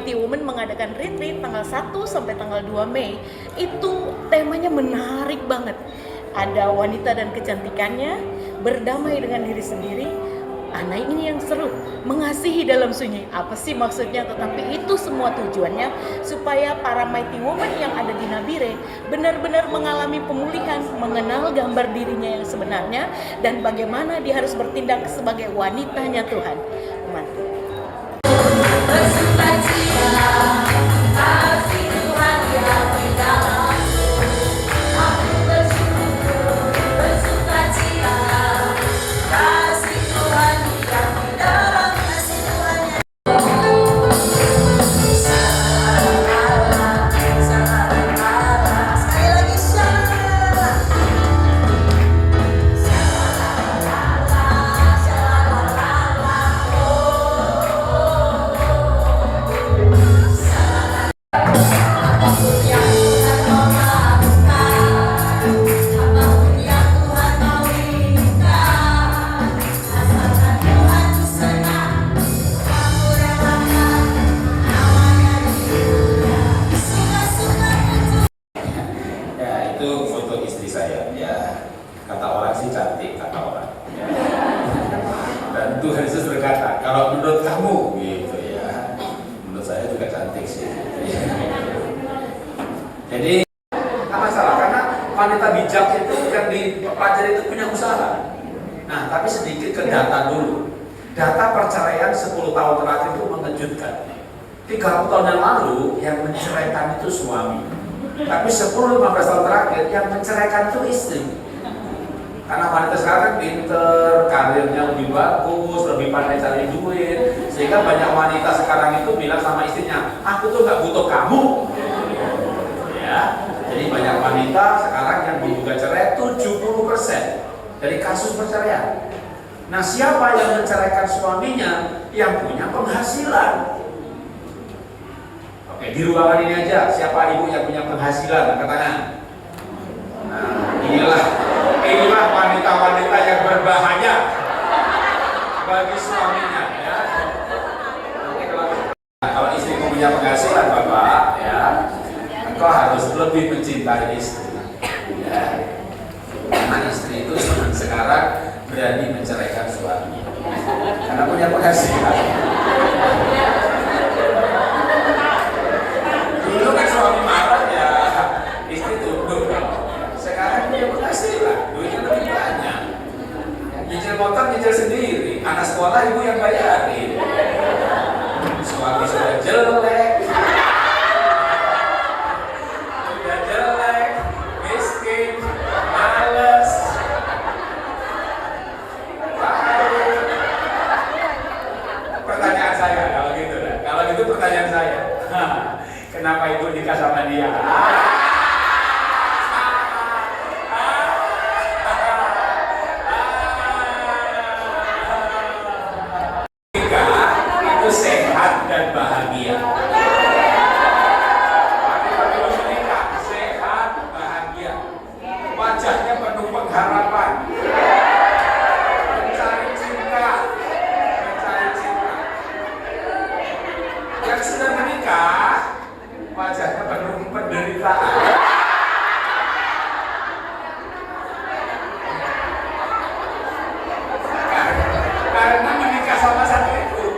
Mighty Woman mengadakan retreat tanggal 1 sampai tanggal 2 Mei. Itu temanya menarik banget. Ada wanita dan kecantikannya, berdamai dengan diri sendiri. Nah ini yang seru, mengasihi dalam sunyi. Apa sih maksudnya? Tetapi itu semua tujuannya supaya para Mighty Woman yang ada di Nabire benar-benar mengalami pemulihan, mengenal gambar dirinya yang sebenarnya, dan bagaimana dia harus bertindak sebagai wanitanya Tuhan. Tuhan Yesus berkata, kalau menurut kamu gitu ya, menurut saya juga cantik sih. Jadi nggak masalah, karena wanita bijak itu yang dipelajari itu punya usaha. Nah, tapi sedikit ke data dulu. Data perceraian 10 tahun terakhir itu mengejutkan. 30 tahun yang lalu yang menceraikan itu suami, tapi 10-15 tahun terakhir yang menceraikan itu istri. Karena wanita sekarang pinter, karirnya lebih bagus, lebih pandai cari duit, sehingga banyak wanita sekarang itu bilang sama istrinya, aku tuh nggak butuh kamu. Ya, jadi banyak wanita sekarang yang digugat cerai 70% dari kasus perceraian. Nah, siapa yang menceraikan suaminya? Yang punya penghasilan. Oke, di ruangan ini aja, siapa ibu yang punya penghasilan? Angkat tangan. Nah, inilah wanita-wanita yang berbahaya bagi suaminya ya. Kalau istrimu punya penghasilan Bapak ya, engkau harus lebih mencintai istri ya. Karena istri itu sekarang berani menceraikan suaminya karena punya penghasilan. Dulu kan suami marah ya istri tunduk. Sekarang punya penghasilan, duitnya lebih banyak. Nyicil motor nyicil sendiri, anak sekolah ibu yang bayarin. Suami sudah jelek, miskin, males. Pertanyaan saya kalau gitu, kalau gitu pertanyaan saya, kenapa ibu nikah sama dia? Sehat dan bahagia. Kalau menikah sehat, bahagia. Wajahnya penuh pengharapan. Mencari cinta. Yang sudah menikah, wajahnya penuh penderitaan. Karena menikah sama satu itu.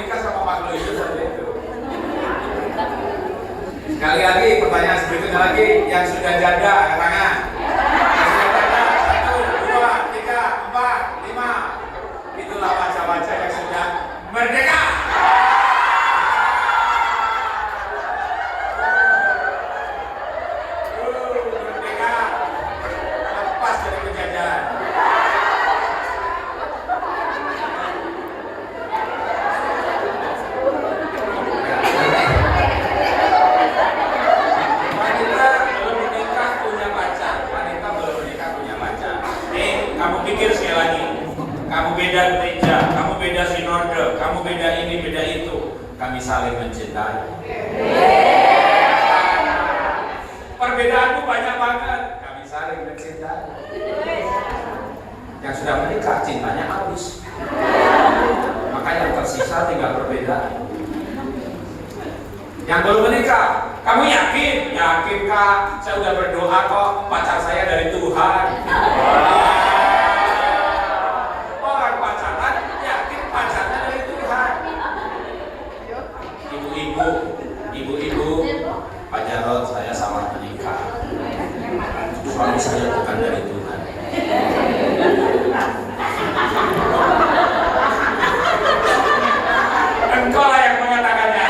Sama makhluk itu seperti itu. Sekali lagi pertanyaan berikutnya lagi, yang sudah janda angkat tangan. Yang sudah janda 1, 2, 3, 4, 5. Itulah wajah-wajah yang sudah merdeka. Merdeka, lepas dari penjajahan. Pikir sekali lagi, kamu beda gereja, kamu beda sinode, kamu beda ini, beda itu. Kami saling mencintai. Perbedaanmu banyak banget, kami saling mencintai. Yang sudah menikah, cintanya habis. Maka yang tersisa tinggal perbedaan. Yang belum menikah, kamu yakin? Yakin kak, saya udah berdoa kok, pacar saya dari Tuhan. Orang pacaran, yakin pacarnya dari Tuhan. Ibu-ibu, Pak Jarod, saya salah menikah. Suami saya bukan dari Tuhan. Engkau lah yang mengatakannya.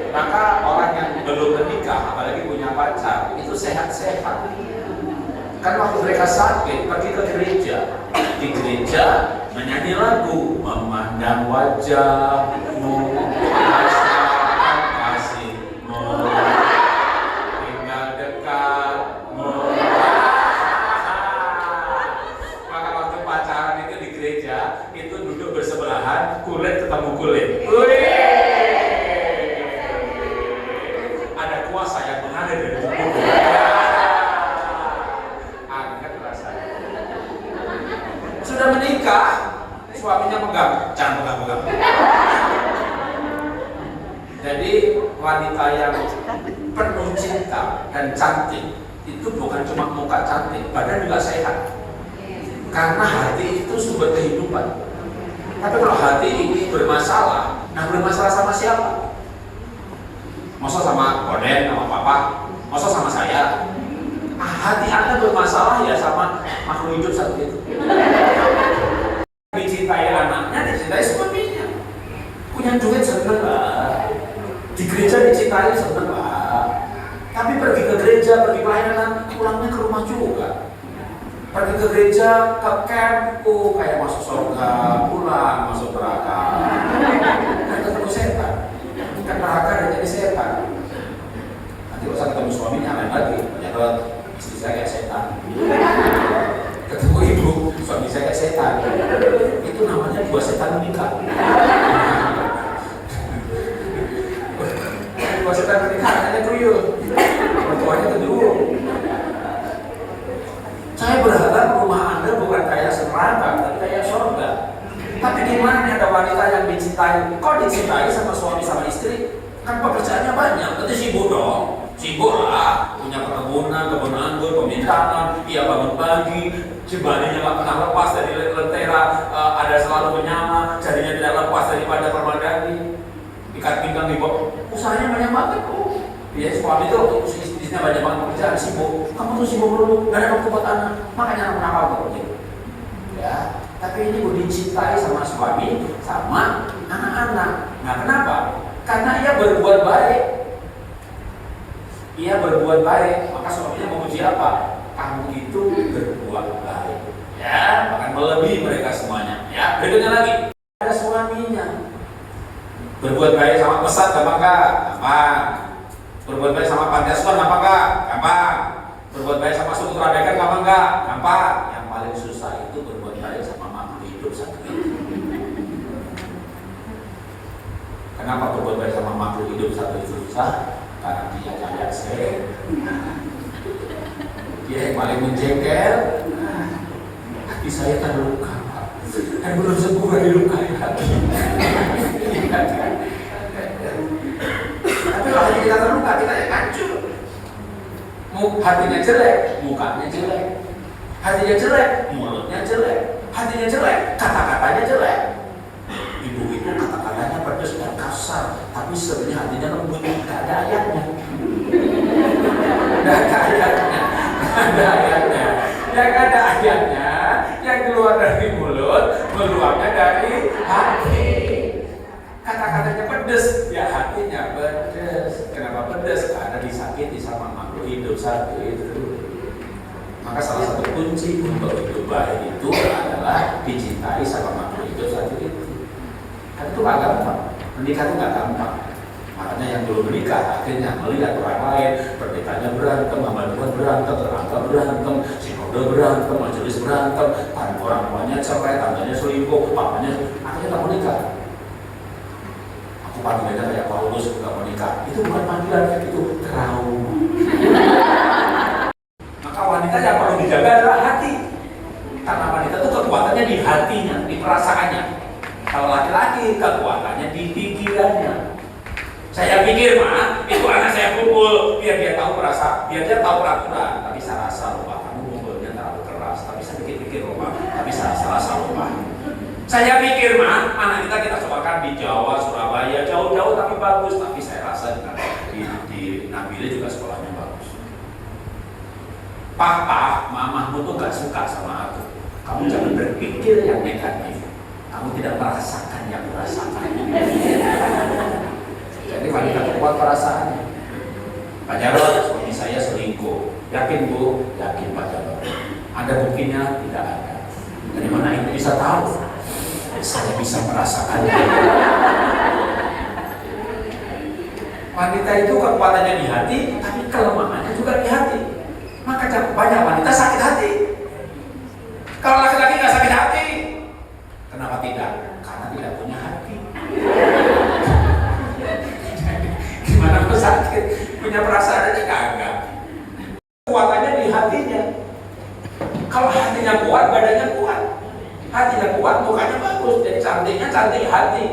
Maka orang yang belum menikah, apalagi punya pacar, itu sehat-sehat. Kan waktu mereka sakit, pergi ke gereja. Di gereja menyanyi lagu, memandang wajahmu, rasakan kasihmu, tinggal dekatmu. Maka waktu pacaran itu di gereja, itu duduk bersebelahan, kulit ketemu kulit. Ada kuasa yang mengalir dari tubuhmu. Sudah menikah, suaminya pegang, jangan pegang-pegang. Jadi wanita yang penuh cinta dan cantik itu bukan cuma muka cantik, badan juga sehat. Karena hati itu sumber kehidupan. Tapi kalau hati ini bermasalah, nah bermasalah sama siapa? Masa sama Koden, sama Papa? Masa sama saya? Hati Anda bermasalah ya sama makhluk hidup satu itu. Dicintai anaknya, dicintai suaminya. Punya duit seneng lah. Di gereja dicintai seneng lah. Tapi pergi ke gereja, pergi pelayanan, pulangnya ke rumah juga. Pergi ke gereja, ke camp, kayak masuk surga, pulang masuk neraka. Kan ketemu setan. Kan neraka dan jadi setan. Nanti usah ketemu suaminya lain lagi. Ternyata istri saya kayak setan. Ketemu ibu, suami saya kayak setan. Itu namanya dua setan menikah. Dua setan menikah, hanya tuyul. Mertuanya kedua. Saya berharap rumah Anda bukan kayak neraka, tapi kayak surga. Tapi gimana nih ada wanita yang dicintai? Kok dicintai sama suami sama istri? Kan pekerjaannya banyak, berarti sibuk dong. Sibuk lah, punya perkebunan, kebun anggur, pemintahan, ia bangun pagi, jembalinya nggak pernah lepas dari lentera, ada selalu penyama, jadinya tidak lepas daripada permadani, ikat pinggang di bawah. Usahanya banyak banget kok. Ya suami itu istrinya banyak banget pekerjaan, sibuk. Kamu tuh sibuk dulu, nggak ada waktu buat anak, makanya anak nakal kok. Ya, tapi ini gue dicintai sama suami, sama anak-anak. Nah kenapa? Karena ia berbuat baik. Ia berbuat baik, maka suaminya memuji apa? Kamu itu berbuat baik. Ya, bahkan melebihi mereka semuanya. Ya, berikutnya lagi ada suaminya. Berbuat baik sama pesat gampang nggak? Gampang. Berbuat baik sama panti asuhan gampang nggak? Gampang. Berbuat baik sama suku teladan gampang nggak? Gampang. Yang paling susah itu berbuat baik sama makhluk hidup satu itu. Kenapa berbuat baik sama makhluk hidup satu itu susah? Karena dia cacat dia yang paling menjengkel. Hati saya terluka, dan belum sembuh dari luka hati. Tapi kalau hati kita terluka, kita yang hancur. Hatinya jelek, mukanya jelek. Hatinya jelek, mulutnya jelek. Hatinya jelek, kata-katanya jelek. Ibu itu kata-katanya pedas dan kasar, tapi sebenarnya hatinya lembut. Tidak ada ayatnya. Tidak ada ayatnya. Ada ayatnya. Yang ada ayatnya, yang keluar dari mulut, keluarnya dari hati. Kata-katanya pedas, ya hatinya pedas. Kenapa pedas? Karena disakiti sama makhluk hidup satu itu. Maka salah satu kunci untuk hidup baik itu adalah dicintai sama makhluk hidup satu itu. Kan itu gak gampang. Menikah itu gak gampang. Makanya yang belum menikah akhirnya melihat orang lain, pendetanya berantem, hamba Tuhan berantem, tetangga berantem, sinode berantem, majelis berantem, orang tuanya cerai, tangganya selingkuh, papanya akhirnya tak menikah. Aku panggilannya kayak Paulus gak menikah. Itu bukan panggilan, itu trauma. Maka wanita yang perlu dijaga adalah hati. Karena wanita itu kekuatannya di hatinya, di perasaannya. Kalau laki-laki kekuatannya di pikirannya. Saya pikir mah itu anak saya pukul biar dia tahu biar dia tahu peraturan. Tapi saya rasa lupa kamu pukulnya terlalu keras. Tapi saya pikir lupa. Tapi saya rasa lupa. Saya pikir mah anak kita sekolahkan di Jawa, Surabaya, jauh-jauh tapi bagus. Tapi saya rasa di Nabila juga sekolahnya bagus. Papa, mamahmu tuh gak suka sama aku. Kamu jangan berpikir yang negatif. Kamu tidak merasakan yang merasakan. Jadi wanita kuat perasaannya. Pak Jarod, suami saya selingkuh. Yakin Bu? Yakin Pak Jarod. Ada buktinya? Tidak ada. Dari mana Ibu bisa tahu? Saya bisa merasakannya. Wanita itu kekuatannya di hati, tapi kelemahannya juga di hati. Maka banyak wanita sakit hati. Kalau laki-laki nggak sakit hati, kenapa tidak? Karena tidak punya hati. Gimana mau sakit? Punya perasaan aja kagak. Kekuatannya di hatinya. Kalau hatinya kuat, badannya kuat. Hatinya kuat, mukanya bagus. Jadi cantiknya cantik hati.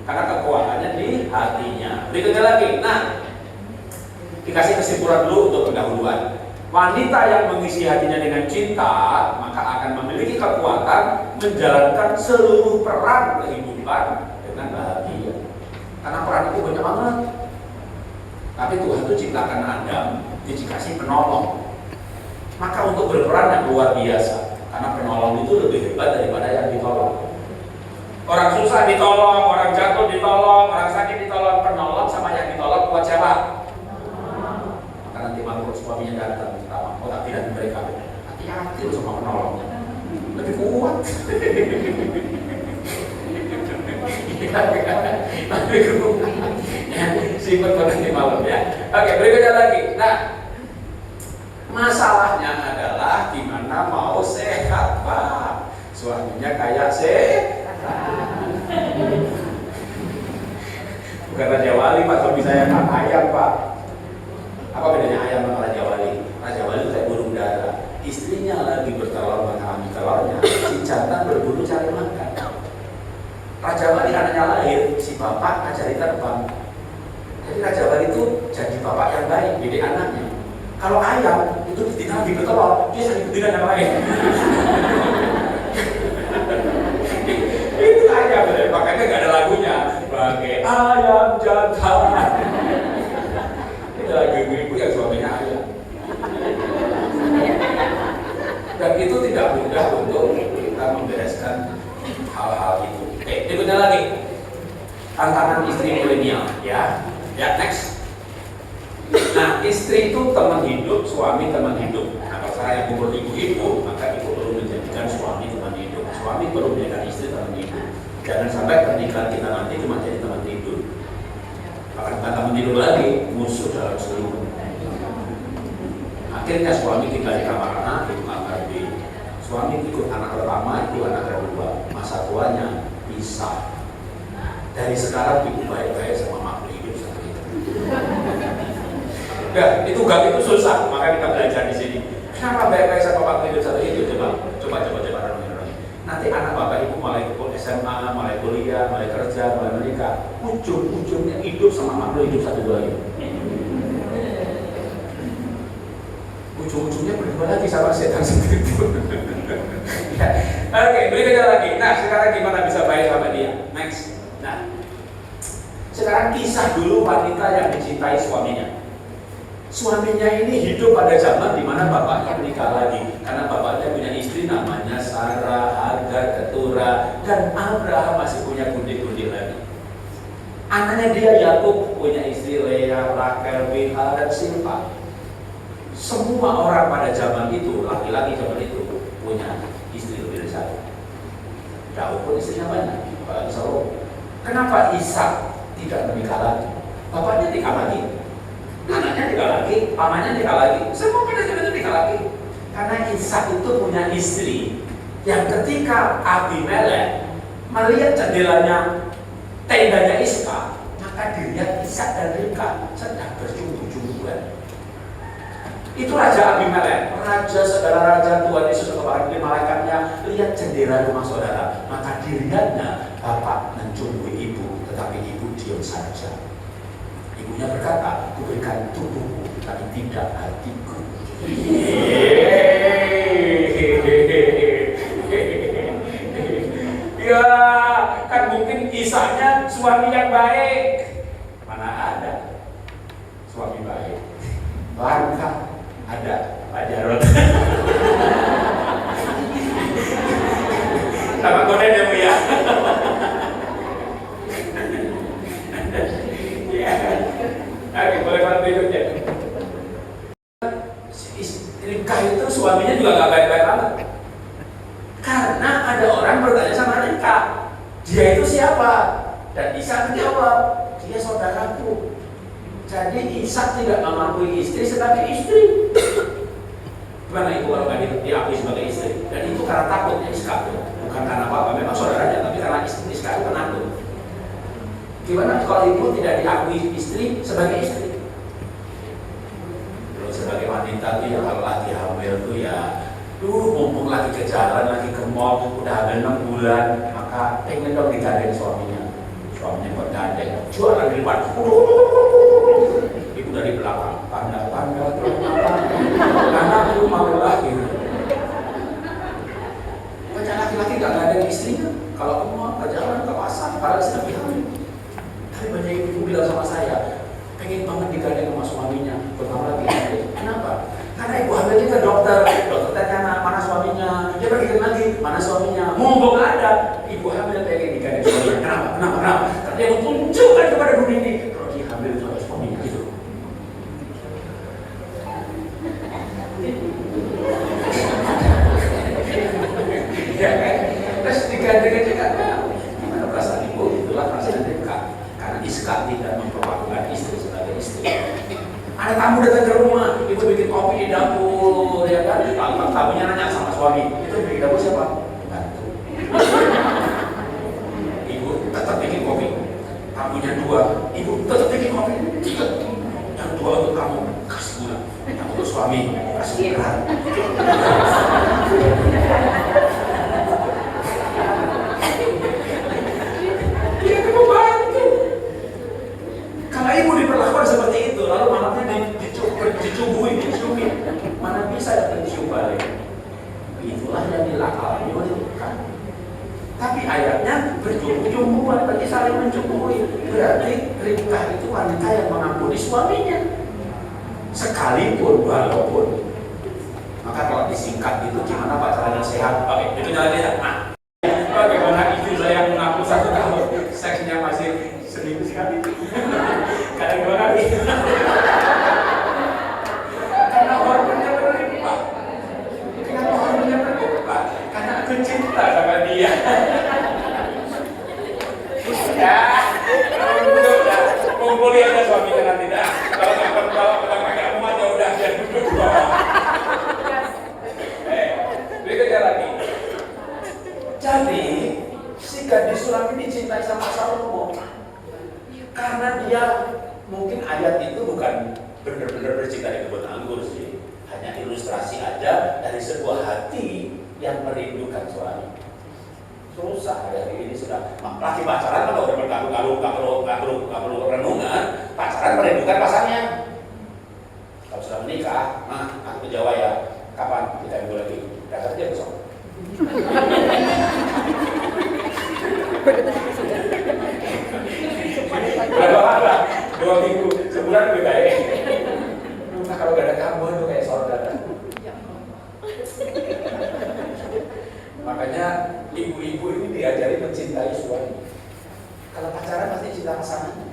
Karena kekuatannya di hatinya. Berikutnya lagi. Nah, dikasih kesimpulan dulu untuk pendahuluan. Wanita yang mengisi hatinya dengan cinta, maka akan memiliki kekuatan menjalankan seluruh peran kehidupan dengan bahagia. Karena peran itu banyak banget. Tapi Tuhan itu ciptakan Adam, dikasih penolong. Maka untuk berperan yang luar biasa. Karena penolong itu lebih hebat daripada yang ditolong. Orang susah ditolong, orang jatuh ditolong, orang sakit ditolong, penolong sama yang ditolong buat siapa? Maka nanti makhluk suaminya datang pertama, oh tak tidak mereka. Hati-hati sama penolongnya, lebih kuat. Lebih kuat. Simpan pada di malam ya. Oke, berikutnya lagi. Nah, masalahnya adalah gimana mau sehat, Pak. Suaminya kayak bukan Raja Wali, Pak. Suami saya kan ayam, Pak. Apa bedanya ayam sama Raja Wali? Raja Wali itu kayak burung dara. Istrinya lagi bertelur mengalami telurnya, si jantan berburu cari makan. Raja Wali anaknya lahir, si bapak ngajari terbang. Jadi Raja Wali itu jadi bapak yang baik, didik anaknya. Kalau ayam itu betina lagi bertelur, dia jadi betina yang lain. Itu ayam, makanya gak ada lagunya. Bagai ayam jantan. Itu lagu ibu-ibu yang suaminya ayam. Dan itu tidak mudah untuk kita membereskan hal-hal itu. Oke, berikutnya lagi. Tantangan istri milenial, ya. Ya, next. Nah, istri itu teman hidup, suami teman hidup. Nah, kalau saya yang umur ibu-ibu, maka ibu perlu menjadikan suami teman hidup. Suami perlu menjadikan istri teman hidup. Jangan sampai pernikahan kita nanti cuma jadi teman tidur. Bahkan bukan teman tidur lagi, musuh dalam seluruh. Akhirnya suami tinggal di kamar anak, itu kamar B. Suami ikut anak pertama, itu anak kedua. Masa tuanya pisah. Dari sekarang ibu baik-baik sama makhluk hidup seperti itu. Ya, itu gak itu susah, maka kita belajar di sini. Kenapa baik-baik sama makhluk hidup seperti itu? Coba renungi. Nanti anak bapak ibu mulai SMA, mulai kuliah, mulai kerja, mulai menikah, ujung-ujungnya hidup sama makhluk hidup satu dua ini. Ujung-ujungnya berdua lagi sama setan seperti itu. Ya. Oke, berikutnya lagi. Nah, sekarang gimana bisa baik sama dia? Next. Nah, sekarang kisah dulu wanita yang mencintai suaminya. Suaminya ini hidup pada zaman di mana bapaknya menikah lagi, karena bapaknya punya istri namanya Sarah, Hagar, Ketura, dan Abraham masih punya kundi-kundi lagi. Anaknya dia Yakub punya istri Leah, Rachel, Bilhah, dan Silpa. Semua orang pada zaman itu, laki-laki zaman itu punya istri lebih dari satu. Daud pun istrinya banyak, apalagi Salomo. Kenapa Ishak tidak menikah lagi? Bapaknya nikah lagi, anaknya nikah lagi, pamannya nikah lagi, semua pada zaman itu nikah lagi. Karena Ishak itu punya istri yang ketika Abimelek melihat jendelanya tendanya Iska, maka dilihat Ishak dan Ribka sedang bercumbu-cumbuan. Itu Raja Abimelek, raja segala raja, Tuhan Yesus kepada malaikatnya, lihat jendela rumah saudara, maka dilihatnya bapak mencumbu ibu, tetapi ibu diam saja. Ibunya berkata, kuberikan tubuhku, tapi tidak hatiku. Ya, kan mungkin kisahnya suami yang baik. Mana ada suami baik? Langka. Ada Pak Jarod. Sama konen ya Bu ya. Oke, boleh bantu berikutnya. Ribkah itu suaminya juga gak baik-baik banget. Karena ada orang bertanya sama Ribkah, dia itu siapa? Dan Ishak menjawab, dia saudaraku. Jadi Ishak tidak mengakui istri sebagai istri. Gimana itu kalau nggak diakui sebagai istri? Dan itu karena takutnya Ishak, bukan karena apa-apa, memang saudaranya, tapi karena istri Ishak itu penakut. Gimana kalau ibu tidak diakui istri sebagai istri? Terus sebagai wanita tuh ya kalau lagi hamil tuh ya, mumpung lagi ke jalan, lagi ke mall, udah ada 6 bulan, maka pengen dong digandeng suaminya. Suaminya buat gandeng, jualan di depan. Ibu dari belakang, tanda-tanda karena belum mau lagi. Banyak laki-laki gak gandeng istrinya. Kalau aku mau ke jalan, ke pasar, padahal sedang hamil. Tapi banyak ibu bilang sama saya, pengen banget digandeng sama suaminya, pertama lagi hamil. Kenapa? Karena ibu hamil itu ke dokter tanya mana suaminya, dia pergi lagi, mana suaminya, mumpung ada, ibu hamil pengen digandeng suaminya. Kenapa? Karena dia mau tunjukkan kepada dunia ini, kalau dia hamil sama suaminya itu. Ya kan? Terus digandeng aja kan? Gimana perasaan ibu? Itulah perasaan Ribkah. Karena Ishak tidak memperlakukan istri sebagai istri. Ada tamu datang ke rumah, ibu bikin kopi di dapur, ya kan? Lalu tamunya nanya sama suami, itu bikin dapur siapa? Bantu. Ibu tetap bikin kopi. Tamunya 2, ibu tetap bikin kopi. 3, yang 2 untuk kamu, kasih gula. Yang untuk suami, kasih berat. Dia kan membantu. Kalau ibu diperlakukan seperti itu, lalu malamnya dicubui, diciumi, mana bisa dapat cium balik? Itulah yang dilakukan oleh Ribkah. Tapi ayatnya bercumbu-cumbuan, berarti saling mencubui. Berarti Ribkah itu wanita yang mengampuni suaminya, sekalipun walaupun. Maka kalau disingkat itu gimana pacaran yang sehat? Oke, itu jalan dia. Nah, bagaimana istri saya mengaku 1 tahun, seksnya masih seminggu sekali, kadang 2 kali. Karena hormonnya berlimpah. Kenapa hormonnya berlimpah? Karena aku cinta sama dia. Ya, udah, kumpuli aja suaminya nanti dah. Kalau nggak pakai kamu aja udah biar duduk bawah. Berikutnya lagi. Jadi si gadis Sulam ini cintai sama Salomo karena dia mungkin ayat itu bukan benar-benar bercinta di kebun anggur sih, hanya ilustrasi aja dari sebuah hati yang merindukan suami. Susah hari ini sudah lagi pacaran kalau udah berkali-kali nggak perlu renungan, pacaran merindukan pasannya. Kalau sudah menikah, aku ke Jawa ya, kapan kita minggu lagi? Datang aja besok. Berapa? 2 minggu, sebulan lebih baik. Nah, kalau gak ada kamu itu kayak saudara. Makanya ibu-ibu ini diajari mencintai suami. Kalau pacaran pasti cinta pasangannya.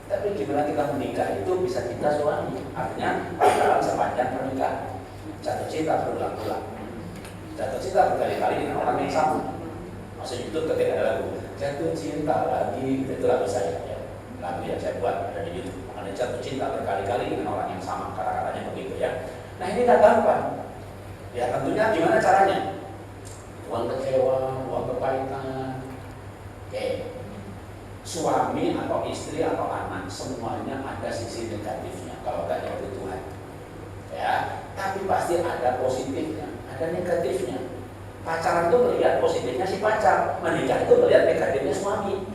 Tapi gimana kita menikah itu bisa cinta suami. Artinya pacaran sepanjang pernikahan. Jatuh cinta berulang-ulang. Jatuh cinta berkali-kali dengan orang yang sama. Maksudnya itu ketika ada lagu jatuh cinta lagi, itu lagu saya ya. Lagu yang saya buat ada di YouTube. Makanya jatuh cinta berkali-kali dengan orang yang sama, kata-katanya begitu ya. Nah ini tak gampang. Ya tentunya gimana caranya? Uang kecewa, uang kepahitan. Oke. Suami atau istri atau anak semuanya ada sisi negatifnya kalau gak ada Tuhan. ya. Tapi pasti ada positifnya, ada negatifnya. Pacaran itu melihat positifnya si pacar, menikah itu melihat negatifnya suami.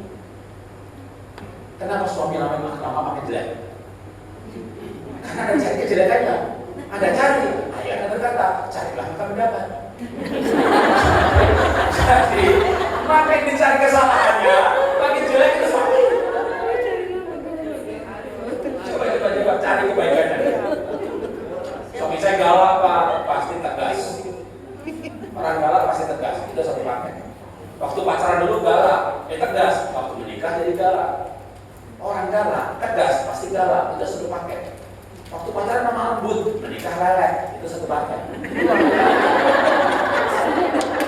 Kenapa suami lama makin jelek? Karena ada cari kejelekannya, ada cari. Ayahnya berkata, carilah maka mendapat. Jadi makin dicari kesalahannya, makin jelek itu suami. Coba cari kebaikannya. Suami saya galak Pak, pasti tegas. Orang galak pasti tegas, itu satu paket. Waktu pacaran dulu galak, tegas. Waktu menikah jadi galak. Orang galak, tegas, pasti galak, itu satu paket. Waktu pacaran sama lembut, menikah lelet, itu satu paket.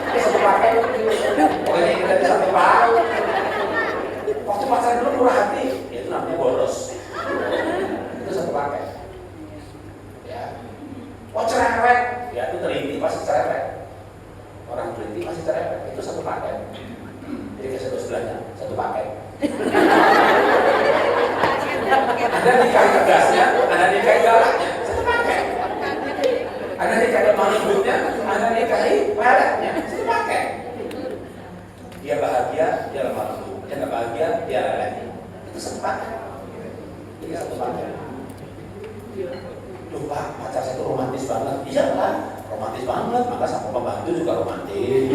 Itu satu paket. Pokoknya kita itu satu paket. Waktu pacaran dulu murah hati, itu namanya boros. Itu satu paket. Ya. Oh cerewet, ya itu teliti pasti cerewet. Orang teliti pasti cerewet, itu satu paket. Jadi ke satu sebelahnya, satu paket. Ada nikahi tegasnya, ada nikahi galaknya, satu paket. Ada nikahi lembutnya, ada nikahi leletnya, satu paket. Dia bahagia, dia lemah lembut. Dia nggak bahagia, dia lelet. Itu satu paket. Jadi satu paket. Duh Pak, pacar saya itu romantis banget. Iya kan, romantis banget. Maka sama pembantu juga romantis.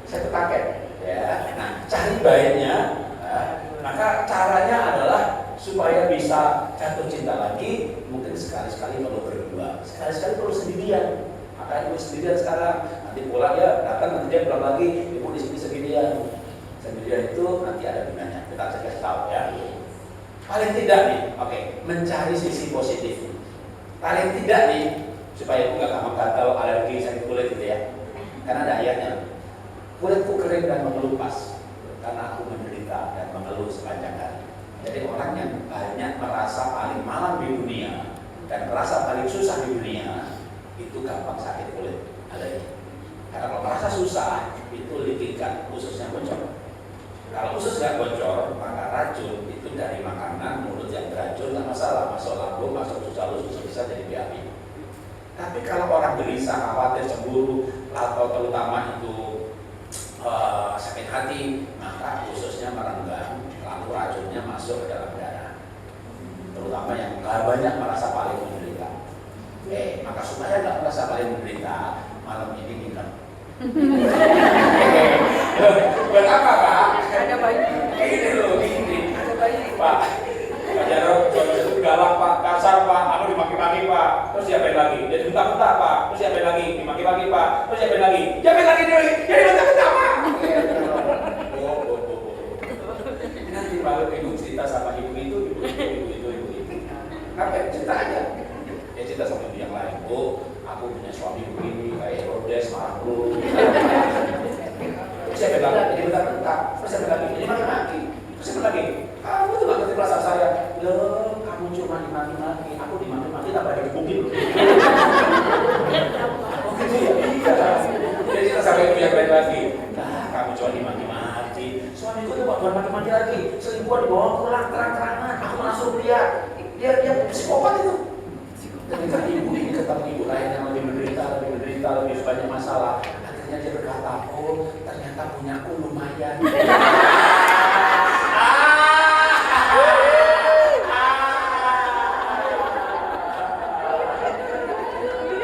Satu paket. Ya. Nah, cari baiknya. Maka caranya adalah supaya bisa jatuh cinta lagi. Mungkin sekali-sekali perlu berdua, sekali-sekali perlu sendirian. Maka ibu sendirian sekarang. Nanti pulang ya, datang nanti dia pulang lagi, ibu di sini sendirian. Sendirian itu nanti ada gunanya. Kita kasih tahu ya. Paling tidak nih, oke, mencari sisi positif. Paling tidak nih, supaya ibu nggak gampang gatal, alergi, sakit kulit gitu ya. Karena ada ayatnya, kulitku kering dan mengelupas karena aku menderita dan mengeluh sepanjang hari. Jadi orang yang banyak merasa paling malang di dunia dan merasa paling susah di dunia itu gampang sakit kulit. Ada. Karena kalau merasa susah, itu likikan ususnya bocor. Kalau usus nggak bocor, maka racun itu dari makanan, mulut yang beracun nggak masalah, masuk lambung, masuk usus halus, usus bisa jadi BAB. Tapi kalau orang gelisah, khawatir, cemburu, atau terutama itu sakit hati, maka ususnya merenggang, lalu racunnya masuk ke dalam darah. Terutama yang banyak merasa paling menderita. Maka supaya nggak merasa paling menderita, malam ini minum. Buat apa Pak? Ada bayi. Ini loh, ini. Ada bayi. Pak, Pak Jarod, itu galak Pak, kasar Pak, aku dimaki-maki Pak, terus siapain lagi? Dia bentak-bentak Pak, terus siapain lagi? Dimaki-maki Pak, terus siapain lagi? Siapain lagi dia? Jadi bentak-bentak Pak. Nanti baru ibu cerita sama ibu itu. Kenapa? Cerita aja. Dia cerita sama ibu yang lain. Oh, aku punya suami begini, kayak Herodes, marah dulu. Terus siapain lagi? Jadi bentak-bentak. Terus siapain lagi? Jadi maki-maki. Terus siapain lagi? Kamu tuh gak ngerti perasaan saya. Loh, kamu cuma dimaki-maki. Aku dimaki-maki tambah digebukin. Oh gitu ya? Iya. Jadi kita sampai itu yang lain lagi. Nah, kamu cuma dimaki-maki. Suamiku tuh bukan maki-maki lagi. Selingkuhan dibawa pulang terang-terangan. Aku langsung lihat. Dia psikopat itu. Ketika ibu ini ketemu ibu lain yang lebih menderita, lebih banyak masalah. Akhirnya dia berkata, oh ternyata punyaku lumayan.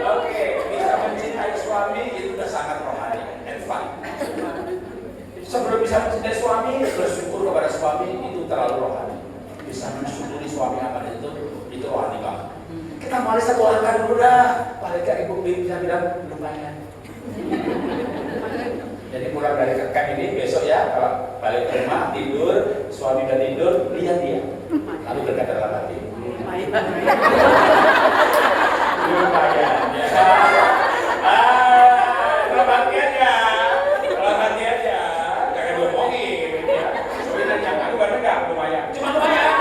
Oke, bisa mencintai suami itu sudah sangat rohani and fun. Sebelum bisa mencintai suami, bersyukur kepada suami itu terlalu rohani. Bisa mensyukuri suami apa itu rohani banget. Kita mulai satu langkah dulu dah. Paling gak ibu bisa bilang lumayan. Jadi pulang dari camp ini besok ya, kalau balik ke rumah tidur, suami udah tidur, lihat dia. Lalu berkata dalam hati, lumayan ya. Kalau hati aja, jangan ngomongin. Ya. Soalnya nanya, aku bener nggak lumayan, cuma lumayan.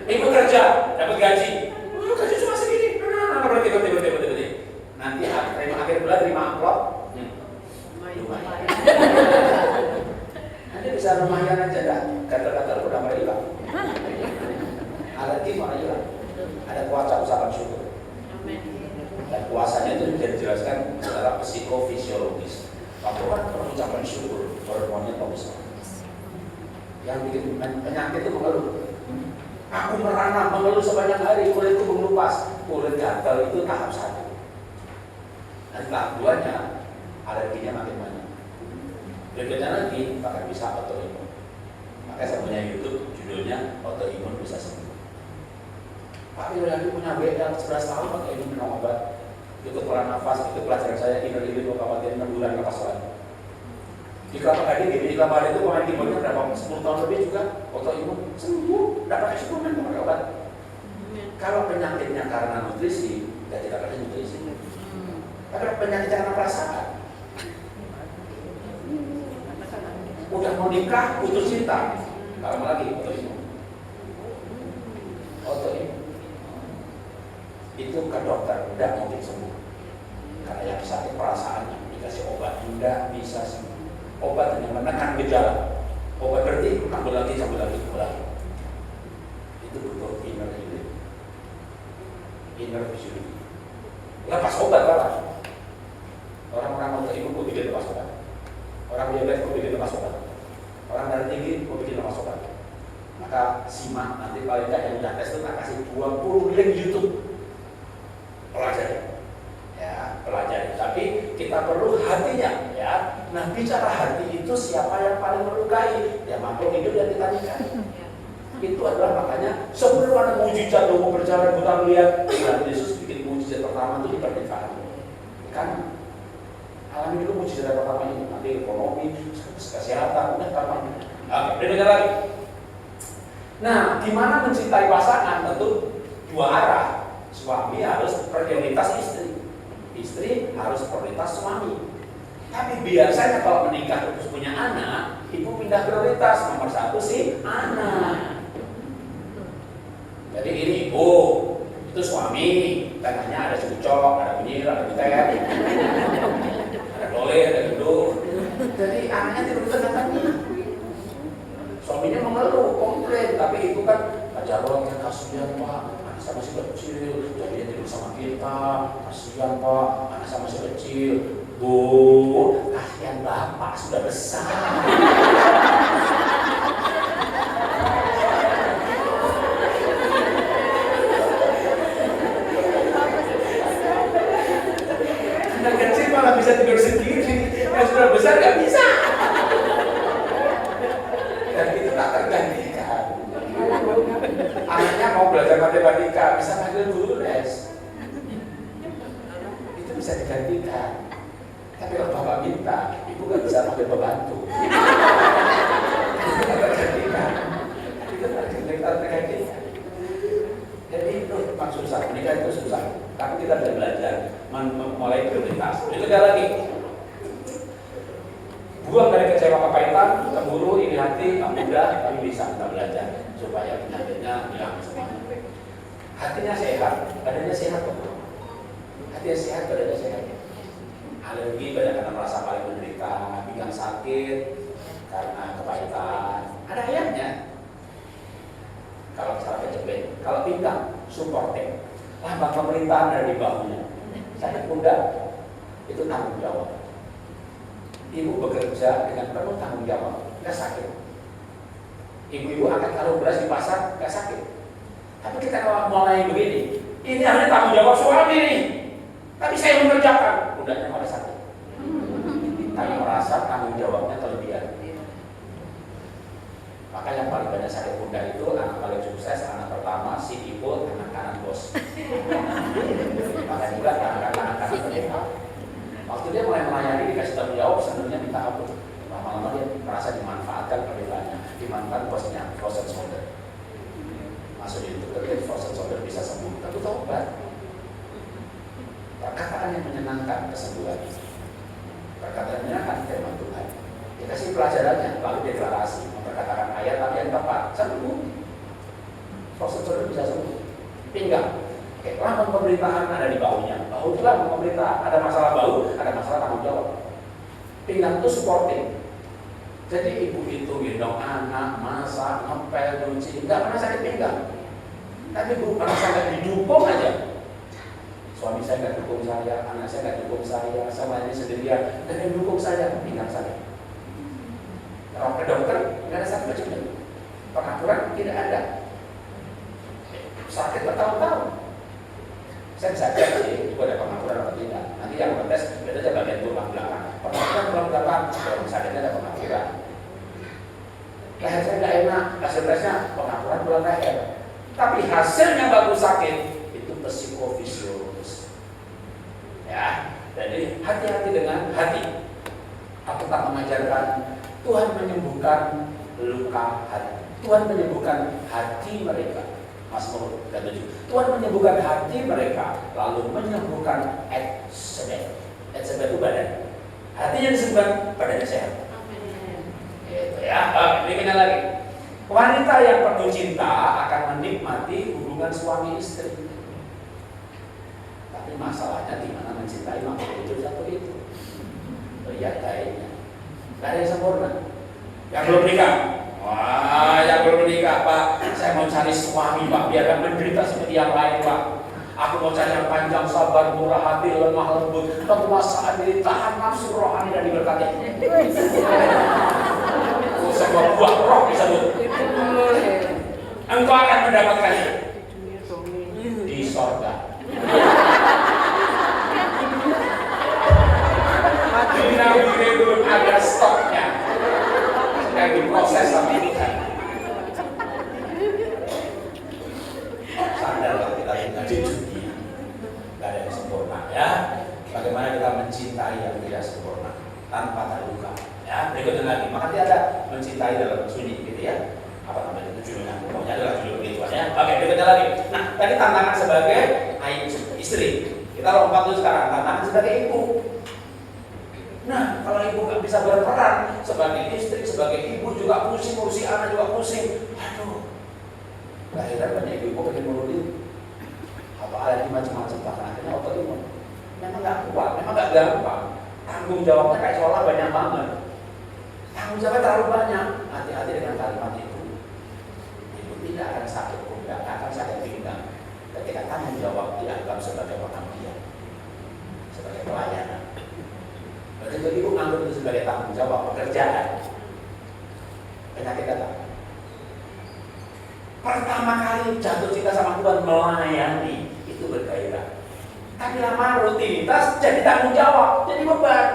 Ibu kerja, dapat gaji. Gaji cuma segini. Berarti. Nanti akhir bulan terima amplop, aja dah, gatal-gatal udah mulai hilang. Alergi mana hilang? Ada puasa usahakan syukur. Dan puasanya itu bisa dijelaskan secara psikofisiologis. Bahwa pengucapan syukur hormonnya bagus. Yang bikin penyakit itu mengeluh. Aku merana mengeluh sepanjang hari, kulitku mengelupas. Kulit gatal itu tahap 1. Dan tahap 2-nya alerginya makin banyak. Berikutnya lagi bahkan bisa autoimun. Makanya saya punya YouTube judulnya autoimun bisa sembuh. Tapi lagi punya WL 11 tahun pakai ini minum obat. Ikut pola nafas, itu pelajaran saya inner living kabupaten 6 bulan lepas sholat. Di Kelapa Gading, di Kelapa Gading itu pemain keyboardnya berapa? 10 tahun lebih juga autoimun sembuh, tidak pakai suplemen, tidak pakai obat. Kalau penyakitnya karena nutrisi, ya tidak pakai nutrisi. Tapi penyakit karena perasaan, udah mau nikah, putus cinta, kalau lagi autoimun. Autoimun itu ke dokter tidak mungkin sembuh, karena yang sakit perasaannya dikasih obat tidak bisa sembuh. Obat yang menekan gejala, obat berarti kambuh lagi. Itu butuh inner healing, inner physiology. Lepas obat kalah. Orang-orang autoimun kok bikin lepas obat. Orang diabetes kok bikin lepas obat. Orang darah tinggi kok bikin lepas obat. Maka simak nanti paling tidak yang udah tes itu tak kasih 20 link YouTube. Pelajari. Tapi kita perlu hatinya, ya. Nah, bicara hati itu siapa yang paling melukai? Ya makhluk hidup yang kita nikahi. Itu adalah makanya sebelum ada mujizat mau berjalan buta melihat, Tuhan Yesus bikin mujizat pertama itu di pernikahan. Kan alami dulu mujizat pertama ini, nanti ekonomi, kesehatan, udah kapan? Oke, beda lagi. Nah, gimana mencintai pasangan? Tentu dua arah. Suami harus prioritas istri harus prioritas suami. Tapi biasanya kalau menikah terus punya anak, ibu pindah prioritas, nomor 1 sih anak. Jadi ini ibu, itu suami, tengahnya ada cucok, ada kunyil, ada butet, ada dole, ada gendut. Jadi anaknya tidur di tengah-tengah. Suaminya mengeluh, komplain, tapi itu kan jarang yang kasihan pak. Sama si kecil, jadi dia tidur sama kita. Kasihan pak, anak sama si kecil. Bu, kasihan bapak sudah besar. Anak kecil malah bisa tidur sendiri, yang sudah besar nggak bisa. Dan itu tak tergantikan. Anaknya mau belajar matematika, bisa panggil guru les. Itu bisa digantikan. Tapi kalau bapak minta, ibu nggak bisa panggil pembantu. Itu tak tergantikan. Itu tak tergantikan. Jadi itu memang susah, menikah itu susah. Tapi kita sudah belajar mulai prioritas. Itu ada lagi. Buang dari kecewa kepahitan, cemburu, iri hati, tak mudah, tapi bisa kita belajar supaya penyakitnya hilang semuanya. Hatinya sehat, badannya sehat kok. Hatinya sehat, badannya sehat. Alergi banyak karena merasa paling menderita, pinggang sakit karena kepahitan. Ada ayatnya. Kalau cara kejepit, kalau pinggang supporting, lambang pemerintahan ada di bahunya. Sakit pundak itu tanggung jawab. Ibu bekerja dengan penuh tanggung jawab, nggak sakit. Ibu-ibu angkat karung beras di pasar, nggak sakit. Tapi kita kalau mulai begini, ini hanya tanggung jawab suami nih. Tapi saya mengerjakan, pundaknya malah sakit. Karena merasa tanggung jawabnya kelebihan. Maka yang paling banyak sakit pundak itu anak paling sukses, anak pertama, CEO, anak kanan bos. Maka juga anak kanan pendeta. Waktu dia mulai melayani dikasih tanggung jawab, sebenarnya minta ampun. Lama-lama dia merasa dimanfaatkan pendetanya, dimanfaatkan bosnya, frozen shoulder. Masuk di dokter, frozen shoulder bisa sembuh, tapi tobat. Perkataan yang menyenangkan kesembuhan. Perkataan yang menyenangkan firman Tuhan. Dikasih pelajarannya, lalu deklarasi, memperkatakan ayat tapi yang tepat, sembuh. Frozen shoulder bisa sembuh. Pinggang. Lambang pemerintahan ada di bahunya. Bahu itu lambang pemerintahan. Ada masalah bahu, ada masalah tanggung jawab. Pinggang itu supporting. Jadi ibu itu gendong anak, masak, ngepel, nyuci, nggak pernah sakit pinggang. Tapi ibu pernah sakit didukung aja. Suami saya nggak dukung saya, anak saya nggak dukung saya, sama ini sendirian, dan yang dukung saya pinggang saya. Kalau ke dokter nggak ada sakit macamnya, pengaturan tidak ada, sakit bertahun-tahun. Saya bisa cek sih, itu ada pengaturan atau tidak. Nanti yang tes, beda aja bagian tulang belakang. Pengaturan tulang belakang, kalau sakitnya ada pengaturan. Leher saya nggak enak, hasil tesnya pengaturan tulang leher. Tapi hasilnya bagus sakit, itu psikofisiologis. Ya, jadi hati-hati dengan hati. Aku tak mengajarkan Tuhan menyembuhkan luka hati. Tuhan menyembuhkan hati mereka. Mazmur 37. Tuhan menyembuhkan hati mereka, lalu menyembuhkan etsebet. Etsebet itu badan. Hatinya disembuhkan, badannya sehat. Gitu ya. Ini kenal lagi. Wanita yang penuh cinta akan menikmati hubungan suami istri. Tapi masalahnya di mana mencintai makhluk itu satu itu. Lihat kayaknya. Gak ada yang sempurna. Yang belum nikah. Wah, yang belum menikah, Pak. Saya mau cari suami, Pak, biar gak menderita seperti yang lain, Pak. Aku mau cari yang panjang, sabar, murah hati, lemah lembut, kekuasaan diri, tahan nafsu rohani dan diberkati. Sebuah buah roh disebut. Engkau akan mendapatkannya di sorga. Di Nabi belum ada stoknya. Sedang diproses sama Tuhan. Sadarlah kita tinggal di dunia, gak ada yang sempurna ya. Bagaimana kita mencintai yang tidak sempurna tanpa terluka ya. Berikutnya lagi, maka dia ada mencintai dalam sunyi gitu ya. Apa namanya itu judulnya? Pokoknya adalah judul gitu ya. Oke, berikutnya lagi. Nah, tadi tantangan sebagai istri. Kita lompat dulu sekarang, tantangan sebagai ibu. Nah, kalau ibu nggak bisa berperan sebagai istri, sebagai ibu juga pusing, ngurusi anak juga pusing. Aduh, akhirnya banyak ibu pengen bunuh diri. Apa alergi macam-macam, bahkan akhirnya autoimun. Memang nggak kuat, memang nggak gampang. Tanggung jawabnya kayak seolah banyak banget. Tanggung jawabnya terlalu banyak. Hati-hati dengan kalimat itu. Ibu tidak akan sakit pundak, akan sakit pinggang. Ketika tanggung jawab dianggap sebagai pengabdian, sebagai pelayanan. Berarti bagi ibu anggap itu sebagai tanggung jawab pekerjaan. Penyakit datang. Pertama kali jatuh cinta sama Tuhan melayani itu bergairah. Tapi lama rutinitas jadi tanggung jawab, jadi beban.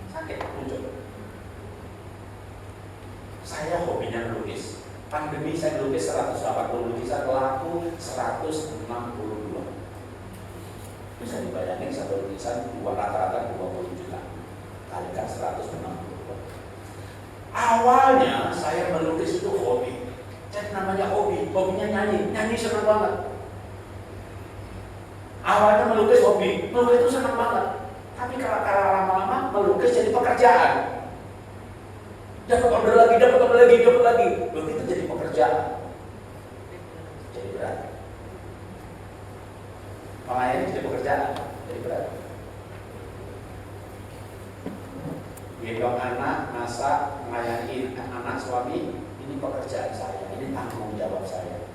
Sakit muncul. Saya hobinya melukis. Pandemi saya melukis 180 lukisan, laku 162. Bisa dibayangin satu lukisan rata-rata 20 juta. Kalikan 162. Awalnya saya melukis itu hobi. Jadi namanya hobi, hobinya nyanyi senang banget. Awalnya melukis hobi, melukis itu senang banget. Tapi kalau lama-lama melukis jadi pekerjaan. Dapat order lagi. Begitu jadi pekerjaan. Jadi berat. Melayani jadi pekerjaan, jadi berat. Gendong anak, masak, melayani anak suami, ini pekerjaan saya, ini tanggung jawab saya.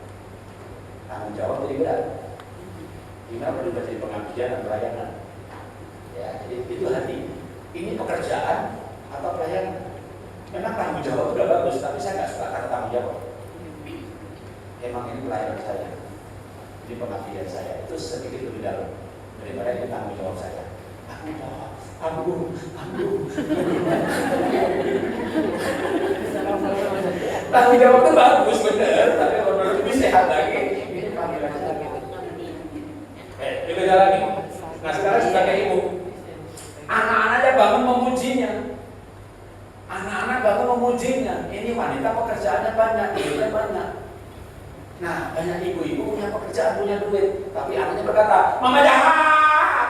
Tanggung jawab jadi berat. Gimana berubah jadi pengabdian dan pelayanan? Ya, jadi itu hati. Ini pekerjaan atau pelayanan? Memang tanggung jawab sudah bagus, tapi saya nggak suka kata tanggung jawab. Emang ini pelayanan saya, ini pengabdian saya. Itu sedikit lebih dalam daripada ini tanggung jawab saya. Tanggung jawab. Tanggung jawab itu bagus bener, tapi kalau lebih sehat lagi ini panggilan saya. Beda lagi. Nah sekarang sebagai ibu, anak-anaknya bangun memujinya. Anak-anak bangun memujinya. Ini wanita pekerjaannya banyak, ilmunya banyak. Nah banyak ibu-ibu punya pekerjaan, punya duit, tapi anaknya berkata, Mama jahat.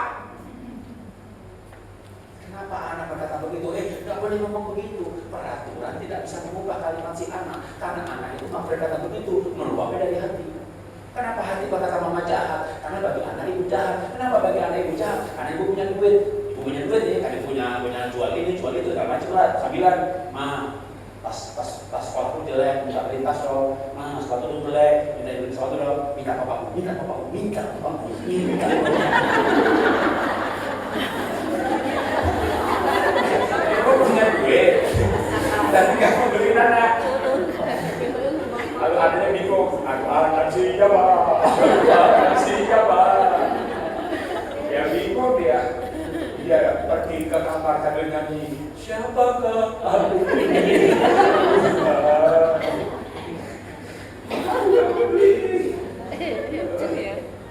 Kenapa anak berkata begitu? Nggak boleh ngomong begitu. Peraturan tidak bisa mengubah kalimat si anak, karena anak itu mau berkata begitu, meluapnya dari hati. Kenapa hati berkata mama jahat? Karena bagi anak ibu jahat. Kenapa bagi anak ibu jahat? Karena ibu punya duit. Ibu punya duit ya, kan punya jual ini, jual itu, segala macam lah. Sambilan, Ma, tas sepatu jelek, minta beli tas dong, sepatu lu jelek, minta beli sepatu dong, minta papaku. Kok punya gue, tapi gak mau beli anak. Lalu adanya bingung, anak siapa? Ya bingung dia pergi ke kamar sambil nyanyi, siapakah aku ini?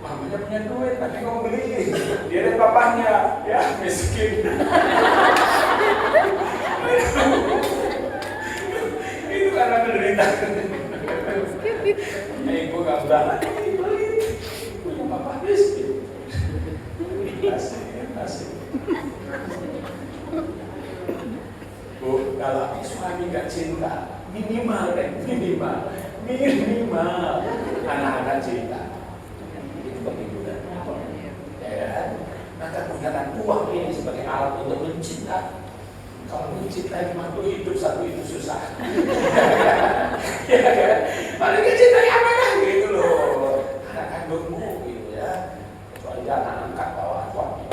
Mamanya punya duit, tapi nggak mau beli. Dia dan papahnya, ya miskin. Itu karena menderita. Ibu nggak berani beli, punya papa miskin. Asik. Bu, kalau suami nggak cinta, minimal anak-anak cinta. Itu penghiburan. Ya, maka gunakan uang ini sebagai alat untuk mencinta. Kalau mencintai mantu hidup satu itu susah. Ya kan? Paling cintai anak gitu loh. Anak kandungmu gitu ya. Kecuali anak angkat bawah suami.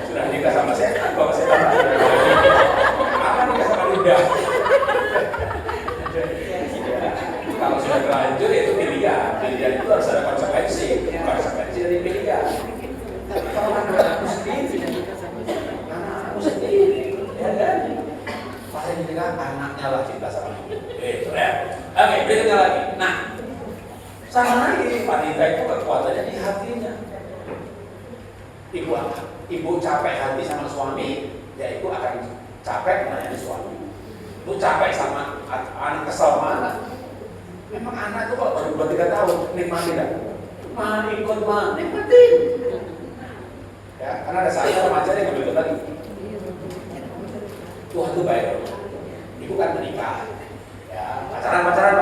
Sudah nikah sama setan, bawa setan. Apa nikah sama lidah? Kalau sudah terlanjur itu pilihan itu harus ada konsekuensi dari pilihan. Tapi kalau anakku sendiri, ya kan? Paling tidak anaknya lah cinta sama ibu. Itu ya. Oke, berikutnya lagi. Nah, sama lagi wanita itu kekuatannya di hatinya. Ibu capek hati sama suami, ya ibu akan capek melayani suami. Ibu capek sama anak, kesel sama anak. Memang anak itu kalau baru 2-3 tahun nikmati tidak? Ikut nikmatin. Ya, karena ada saya remaja yang ngambil ikut lagi. Tuhan itu baik. Ibu kan menikah. Ya, pacaran.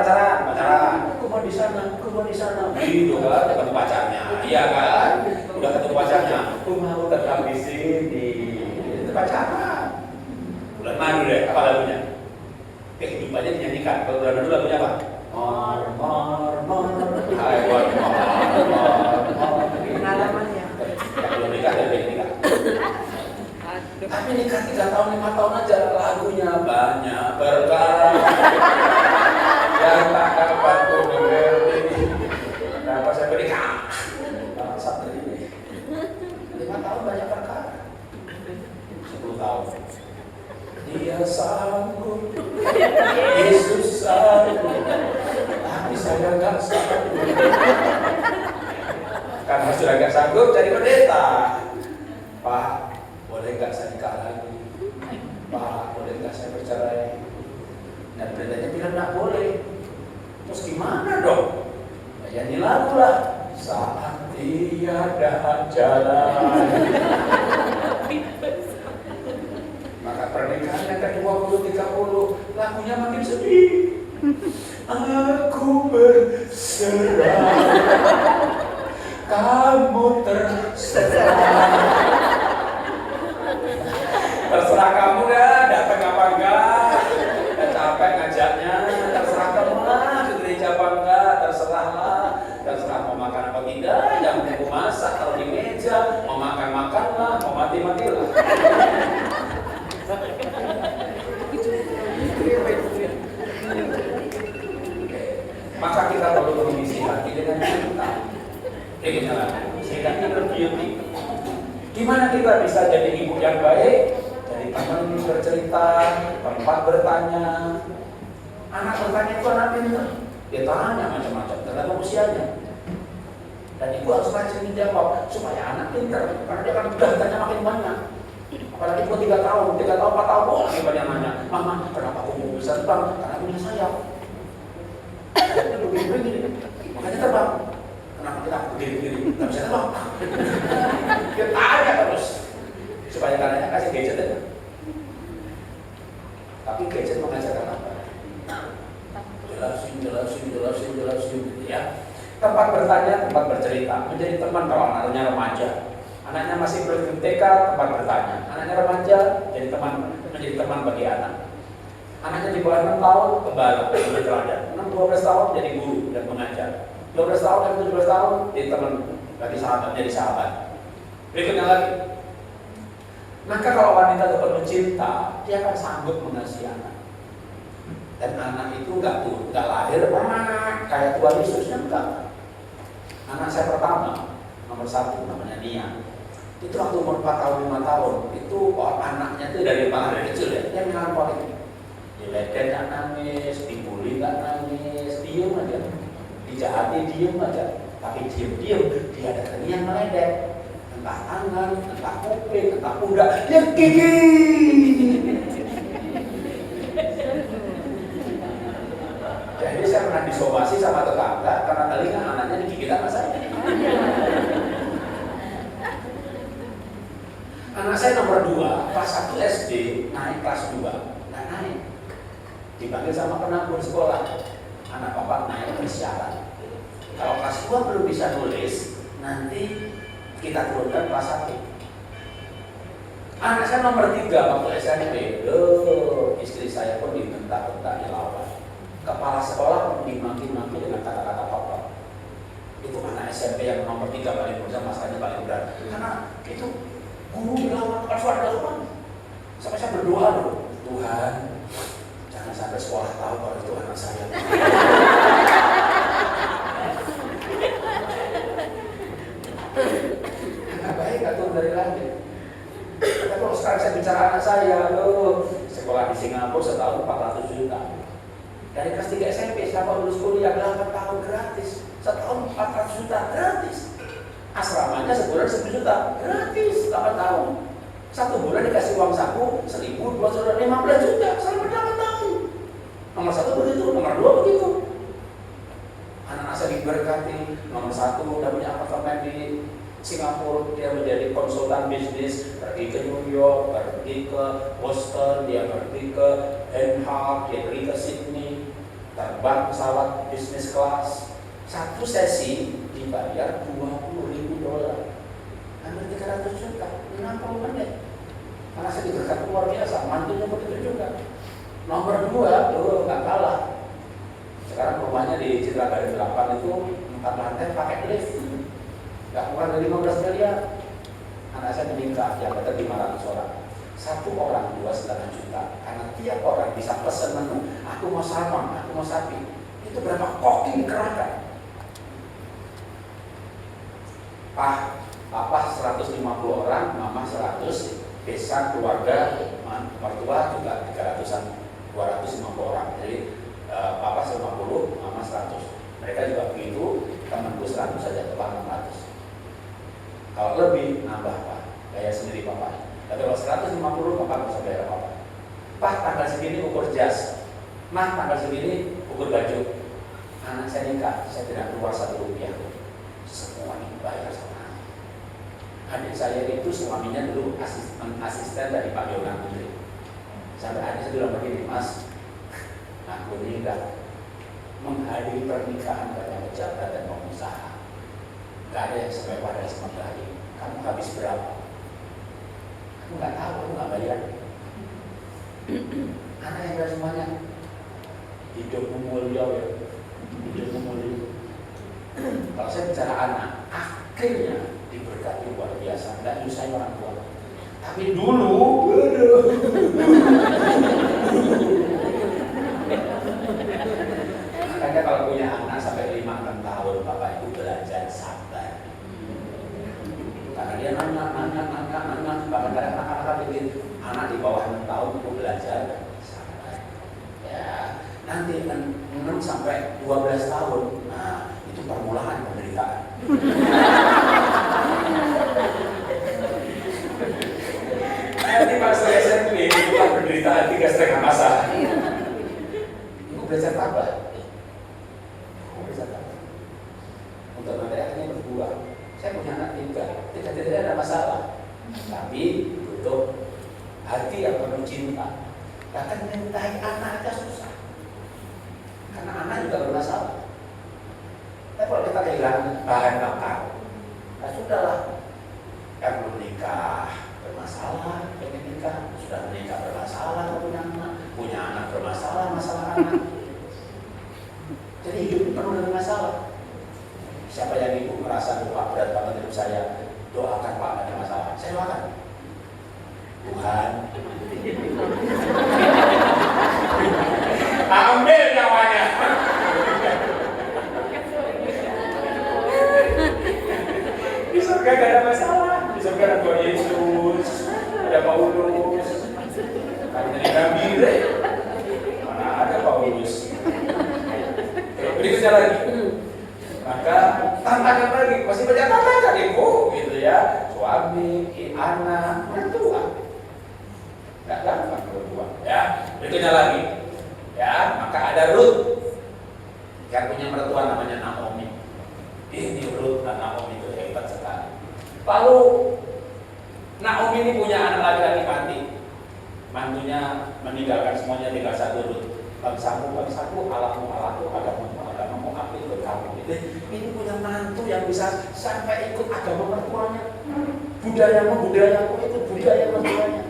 Aku mau di sana. Gitu kan, ketemu pacarnya. Iya kan? Udah ketemu pacarnya. Aku mau tetap di sini. Itu pacaran. Bulan madu deh, apa lagunya? Kehidupannya dinyanyikan. Kalau bulan madu lagunya apa? Hai buat Pengalamannya. Kalau nikah dari nikah. Tapi nikah 3 tahun 5 tahun aja lagunya banyak perkara. Yang tak dapat ku mengerti. Kenapa saya menikah? Satu ini 5 tahun banyak perkara. 10 tahun. Dia sanggup, Yesus sanggup, tapi saya nggak sanggup. Karena sudah nggak sanggup cari pendeta. Pak, boleh nggak saya nikah lagi? Pak, boleh nggak saya bercerai? Dan pendetanya bilang nggak boleh. Terus gimana dong? Ya nyanyi lagu lah. Saat tiada jalan. Maka pernikahan yang ke-20-30 lagunya makin sedih. Aku berserah, kamu terserah. Terserah kamu dah, datang apa enggak. Udah capek ngajaknya, terserah kamu lah. Ke gereja apa enggak, terserah lah. Terserah mau makan apa tidak, yang mau masak kalau di meja, mau makan lah, mau mati lah. Maka kita perlu mengisi hati dengan cinta. Sehingga kita beauty. Gimana kita bisa jadi ibu yang baik? Jadi teman bercerita, tempat bertanya. Anak bertanya itu anak pintar. Dia tanya macam-macam tergantung usianya. Dan ibu harus rajin menjawab supaya anak pintar. Karena dia akan tanya makin banyak. Apalagi gua 3 tahun, 4 tahun, lagi banyak nanya, Mama, kenapa aku mau bisa terbang? Karena punya sayap. Itu begini, makanya terbang. Kenapa kita begini, nggak bisa terbang? Dia tanya terus, supaya karenanya kasih gadget aja. Tapi gadget mengajarkan apa? Jelasin, ya. Tempat bertanya, tempat bercerita, menjadi teman kalau anaknya remaja. Anaknya masih belum TK, tempat bertanya. Anaknya remaja, menjadi teman bagi anak. Anaknya di bawah 6 tahun, pembalap, teladan. 12 tahun jadi guru dan pengajar. 12 tahun dan 17 tahun jadi teman bagi sahabat, jadi sahabat. Berikutnya lagi. Maka kalau wanita itu penuh cinta, dia akan sanggup mengasihi anak. Dan anak itu nggak lahir kayak Tuhan Yesusnya, enggak. Anak saya pertama, nomor 1, namanya Nia. Itu waktu umur 4 tahun, 5 tahun, itu anaknya itu dari kecil ya, dia melankolik. Diledek nggak nangis, dibully nggak nangis, diem aja, dijahati diem aja, tapi diem dia ada yang meledek, entah tangan, entah kuping, entah pundak, dia gigit. Jadi saya pernah disomasi sama tetangga karena telinga anaknya digigit sama saya. Anak saya nomor 2, kelas 1 SD, naik kelas 2, nggak naik. Dipanggil sama penanggung sekolah, anak bapak naik bersyarat. Kalau kelas 2 belum bisa nulis, nanti kita turunkan kelas 1. Anak saya nomor 3 waktu SMP, istri saya pun dibentak-bentak, dilawan. Kepala sekolah pun dimaki-maki dengan kata-kata papa. Itu anak SMP yang nomor 3 paling berat, masalahnya paling berat. Karena itu guru dilawan, kepala sekolah dilawan. Sampai saya berdoa loh, Tuhan, jangan sampai sekolah tahu kalau itu anak saya. Nggak baik atau dari langit. Tapi kalau sekarang saya bicara anak saya, sekolah di Singapura setahun 400 juta. Dari kelas 3 SMP sampai lulus kuliah 8 tahun gratis, setahun 400 juta gratis. Asramanya sebulan 10 juta gratis, 8 tahun. 1 bulan dikasih uang saku 1.000, 200, 15 juta selama 8 tahun. Nomor 1 begitu, nomor 2 begitu. Anak-anak saya diberkati. Nomor 1 udah punya apartemen di Singapura, dia menjadi konsultan bisnis, pergi ke New York, pergi ke Boston, dia pergi ke Den Haag, dia pergi ke Sydney, terbang pesawat bisnis kelas. 1 sesi dibayar $20.000, hampir 300 juta, 60 menit. Karena saya diberkati luar biasa, mantunya begitu juga. Nomor 2, nggak kalah. Sekarang rumahnya di Citra Garden 8 itu 4 lantai pakai lift. Gak kurang dari 15 miliar. Anak saya menikah, yang kata 500 orang. 1 orang 2,5 juta. Karena tiap orang bisa pesen menu. Aku mau salmon, aku mau sapi. Itu berapa koki dikerahkan. Papa 150 orang, mama 100. Desa, keluarga, mertua juga 300-an, 250 orang. Jadi papa 50, mama 100. Mereka juga begitu, temanku 100 saja, teman 600. Kalau lebih, nambah Pak, bayar sendiri Bapak. Tapi kalau 150, Bapak bisa bayar Bapak. Pak, tanggal segini ukur jas. Mah, tanggal segini ukur baju. Anak saya nikah, saya tidak keluar 1 rupiah. Semua dibayar sama anak. Adik saya itu suaminya dulu asisten dari Pak Yonan Putri. Sampai adik saya bilang begini, Mas, aku ini enggak menghadiri pernikahan banyak pejabat dan pengusaha. Gak ada yang sampai pada sementara. Kamu habis berapa? Aku nggak tahu, aku nggak bayar. Anak yang gak semuanya hidupmu mulia ya, hidupmu mulia. Kalau saya bicara anak, akhirnya diberkati luar biasa, nggak nyusahin orang tua. Tapi dulu, makanya kalau punya anak sampai 5-6 tahun, Bapak Ibu belajar sabar. Karena dia nanya, bahkan kadang anak-anak bikin anak di bawah 6 tahun itu belajar sabar. Ya, nanti 6 sampai 12 tahun, nah itu permulaan penderitaan. Nanti masa SMP bukan penderitaan 3,5 masa. Itu belajar tabah. Untuk nanti akhirnya berbuah. Saya punya anak 3, tidak ada masalah. Tapi butuh hati yang penuh cinta. Bahkan mencintai anak aja susah. Karena anak juga bermasalah. Tapi kalau kita kehilangan bahan bakar, nah sudahlah. Yang belum nikah, bermasalah, pengen nikah, sudah menikah bermasalah, punya anak bermasalah, masalah anak. Jadi hidup penuh dengan masalah. Siapa yang ibu merasa Pak berat banget hidup saya, doakan Pak ada masalah. Saya doakan. Tuhan, ambil nyawanya. Di surga gak ada masalah. Di surga ada Tuhan Yesus, ada Paulus, ada Nabi, mana ada Paulus. Berikutnya lagi. Maka tantangan lagi, masih banyak tantangan ibu, gitu ya. Suami, anak, mertua. Gak gampang mertua, ya. Berikutnya lagi, ya. Maka ada Ruth yang punya mertua namanya Naomi. Ini Ruth dan Naomi itu hebat sekali. Lalu Naomi ini punya anak laki-laki mati, mantunya meninggalkan semuanya, tinggal satu Ruth. Bangsamu, Allahmu, agamamu, aku ikut kamu. Ini punya mantu yang bisa sampai ikut agama mertuanya. Budayamu itu budaya mertuanya.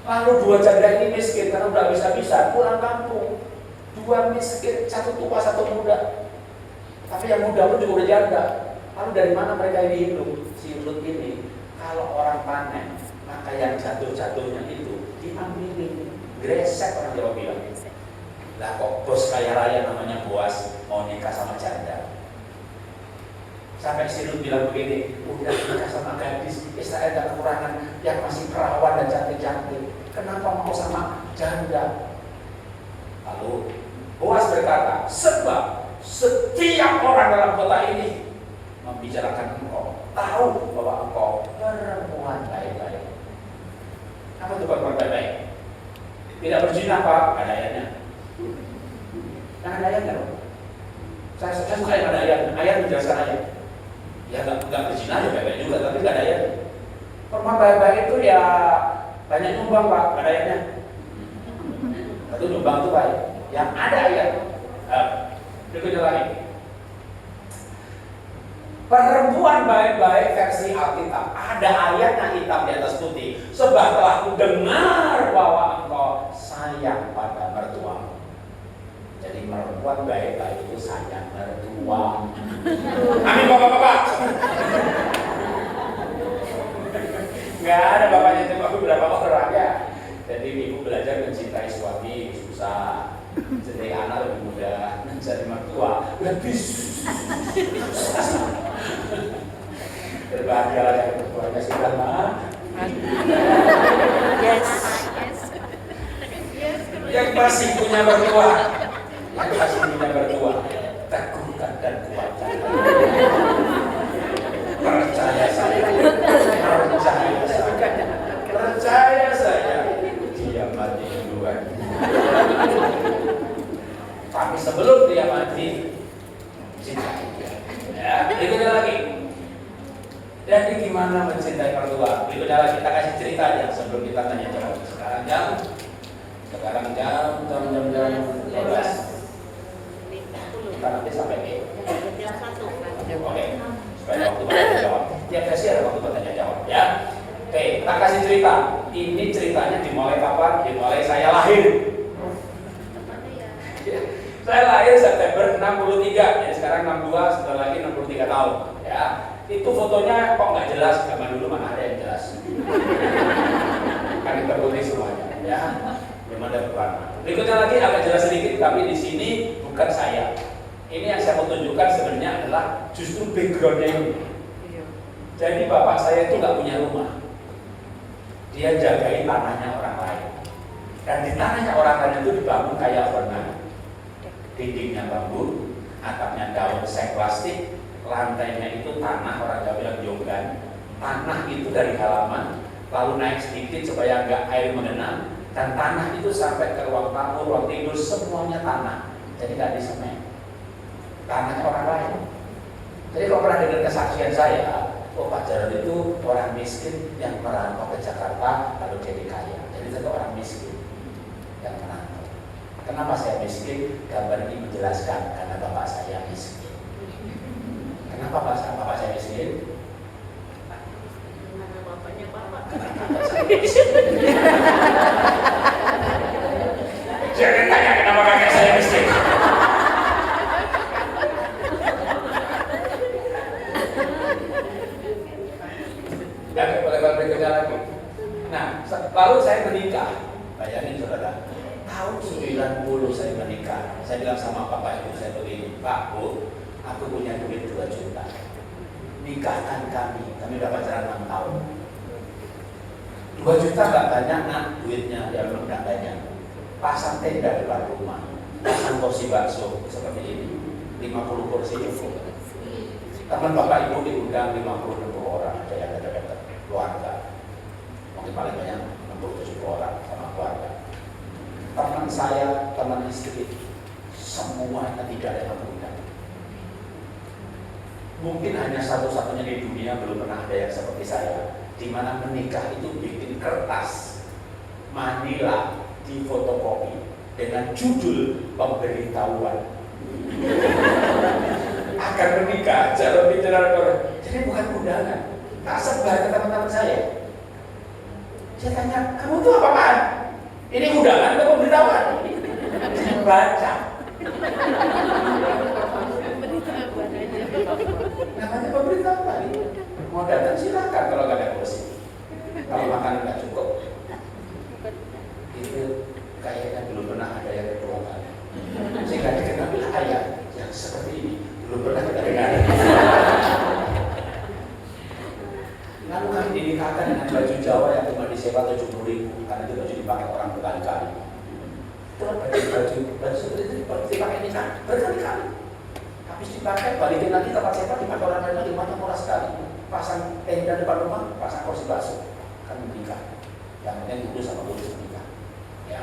Lalu dua janda ini miskin karena udah bisa-bisa pulang kampung. Dua miskin, satu tua, satu muda. Tapi yang muda pun juga udah janda. Lalu dari mana mereka ini hidup? Si Ruth ini, kalau orang panen, maka yang jatuh-jatuhnya itu diambilin. Gresek orang Jawa bilang. Lah kok bos kaya raya namanya Boas mau nikah sama janda. Sampai si Ruth bilang begini, udah nikah sama gadis, Israel gak kekurangan yang masih perawan dan cantik-cantik. Kenapa mau sama janda? Lalu Boas berkata, sebab setiap orang dalam kota ini membicarakan engkau, tahu bahwa engkau perempuan baik-baik. Apa itu perempuan baik-baik? Tidak berzina Pak, ada ayatnya. Nah, ada ayatnya loh. Saya suka yang ada ayat. Ayat menjelaskan ayat. Ya nggak berzina ya baik-baik juga, tapi nggak ada ayat. Perempuan baik-baik itu ya banyak nyumbang Pak, ada ayatnya. Itu nyumbang itu baik. Yang ada ayat. Berikutnya lagi. Perempuan baik-baik versi Alkitab. Ada ayatnya hitam di atas putih. Sebab telah ku dengar bahwa engkau sayang pada mertua. Jadi perempuan baik-baik itu sayang mertua. Amin bapak-bapak. Nggak ada bapaknya cuma beberapa orang ya. Jadi ibu belajar mencintai suami susah. Jadi anak lebih mudah, mencari mertua lebih susah. Berbahagialah yang mertuanya sudah mah. Yes. Yang masih punya mertua, teguhkan dan kuatkan. Percaya saya, dia mati duluan. Tapi sebelum dia mati, cintai dia. Ya, berikutnya lagi. Jadi gimana mencintai mertua? Berikutnya lagi kita kasih cerita aja sebelum kita tanya jawab. Sekarang jam 12. Kita nanti sampai ke Oke, supaya waktu bertanya jawab. Tiap sesi ada waktu bertanya jawab ya. Oke, kita kasih cerita. Ini ceritanya dimulai kapan? Dimulai saya lahir. Saya lahir September 63, jadi sekarang 62, sebentar lagi 63 tahun. Ya, itu fotonya kok nggak jelas? Zaman dulu mana ada yang jelas? Kan kita tulis semuanya. Ya, belum ada perubahan. Berikutnya lagi agak jelas sedikit, tapi di sini bukan saya. Ini yang saya mau tunjukkan sebenarnya adalah justru backgroundnya ini. Jadi bapak saya itu nggak punya rumah. Dia jagain tanahnya orang lain. Dan di tanahnya orang lain itu dibangun kayak bangunan. Dindingnya bambu, atapnya daun seng plastik, lantainya itu tanah, orang Jawa bilang jonggan. Tanah itu dari halaman, lalu naik sedikit supaya nggak air mengenang. Dan tanah itu sampai ke ruang tamu, ruang tidur, semuanya tanah. Jadi nggak disemen. Tanahnya orang lain. Jadi kalau pernah dengar kesaksian saya, Pak Jarod itu orang miskin yang merantau ke Jakarta lalu jadi kaya. Jadi itu orang miskin yang merantau. Kenapa saya miskin? Gambar ini menjelaskan karena bapak saya miskin. Kenapa bapak saya miskin? Karena bapaknya bapak. Bayangin saudara, tahun 90 saya menikah. Saya bilang sama bapak ibu saya begini, Pak, Bu, aku punya duit 2 juta. Nikahkan kami udah pacaran 6 tahun. 2 juta nggak banyak nak, duitnya yang nggak banyak. Pasang tenda depan rumah, pasang kursi bakso seperti ini, 50 kursi cukup. Teman bapak ibu diundang 50-60 orang, ada yang dekat-dekat keluarga. Mungkin paling banyak 60-70 orang sama keluarga. Teman saya, teman istri, semuanya tidak ada yang mengundang. Mungkin hanya satu-satunya di dunia belum pernah ada yang seperti saya, di mana menikah itu bikin kertas manila di fotokopi dengan judul pemberitahuan akan menikah, jangan bicara orang. Jadi bukan undangan, tak sebar ke teman-teman saya. Saya tanya, kamu tuh apaan? Ini undangan atau pemberitahuan? Baca. Namanya pemberitahuan. Mau datang silakan kalau nggak ada kursi. Kalau makanan nggak cukup, itu kayaknya belum pernah ada yang kedua kali. Sehingga dikenal ayat yang seperti ini belum pernah kita dengar. Lalu kami dinikahkan dengan baju Jawa yang cuma disewa 70.000 karena itu baju dipakai orang berkali-kali. Itu kan baju seperti itu dipakai nikah berkali-kali. Habis dipakai balikin lagi tempat sewa dipakai orang lain lagi, mata murah sekali. Pasang tenda depan rumah, pasang kursi bakso, kami menikah. Yang penting kudus sama kudus menikah. Ya.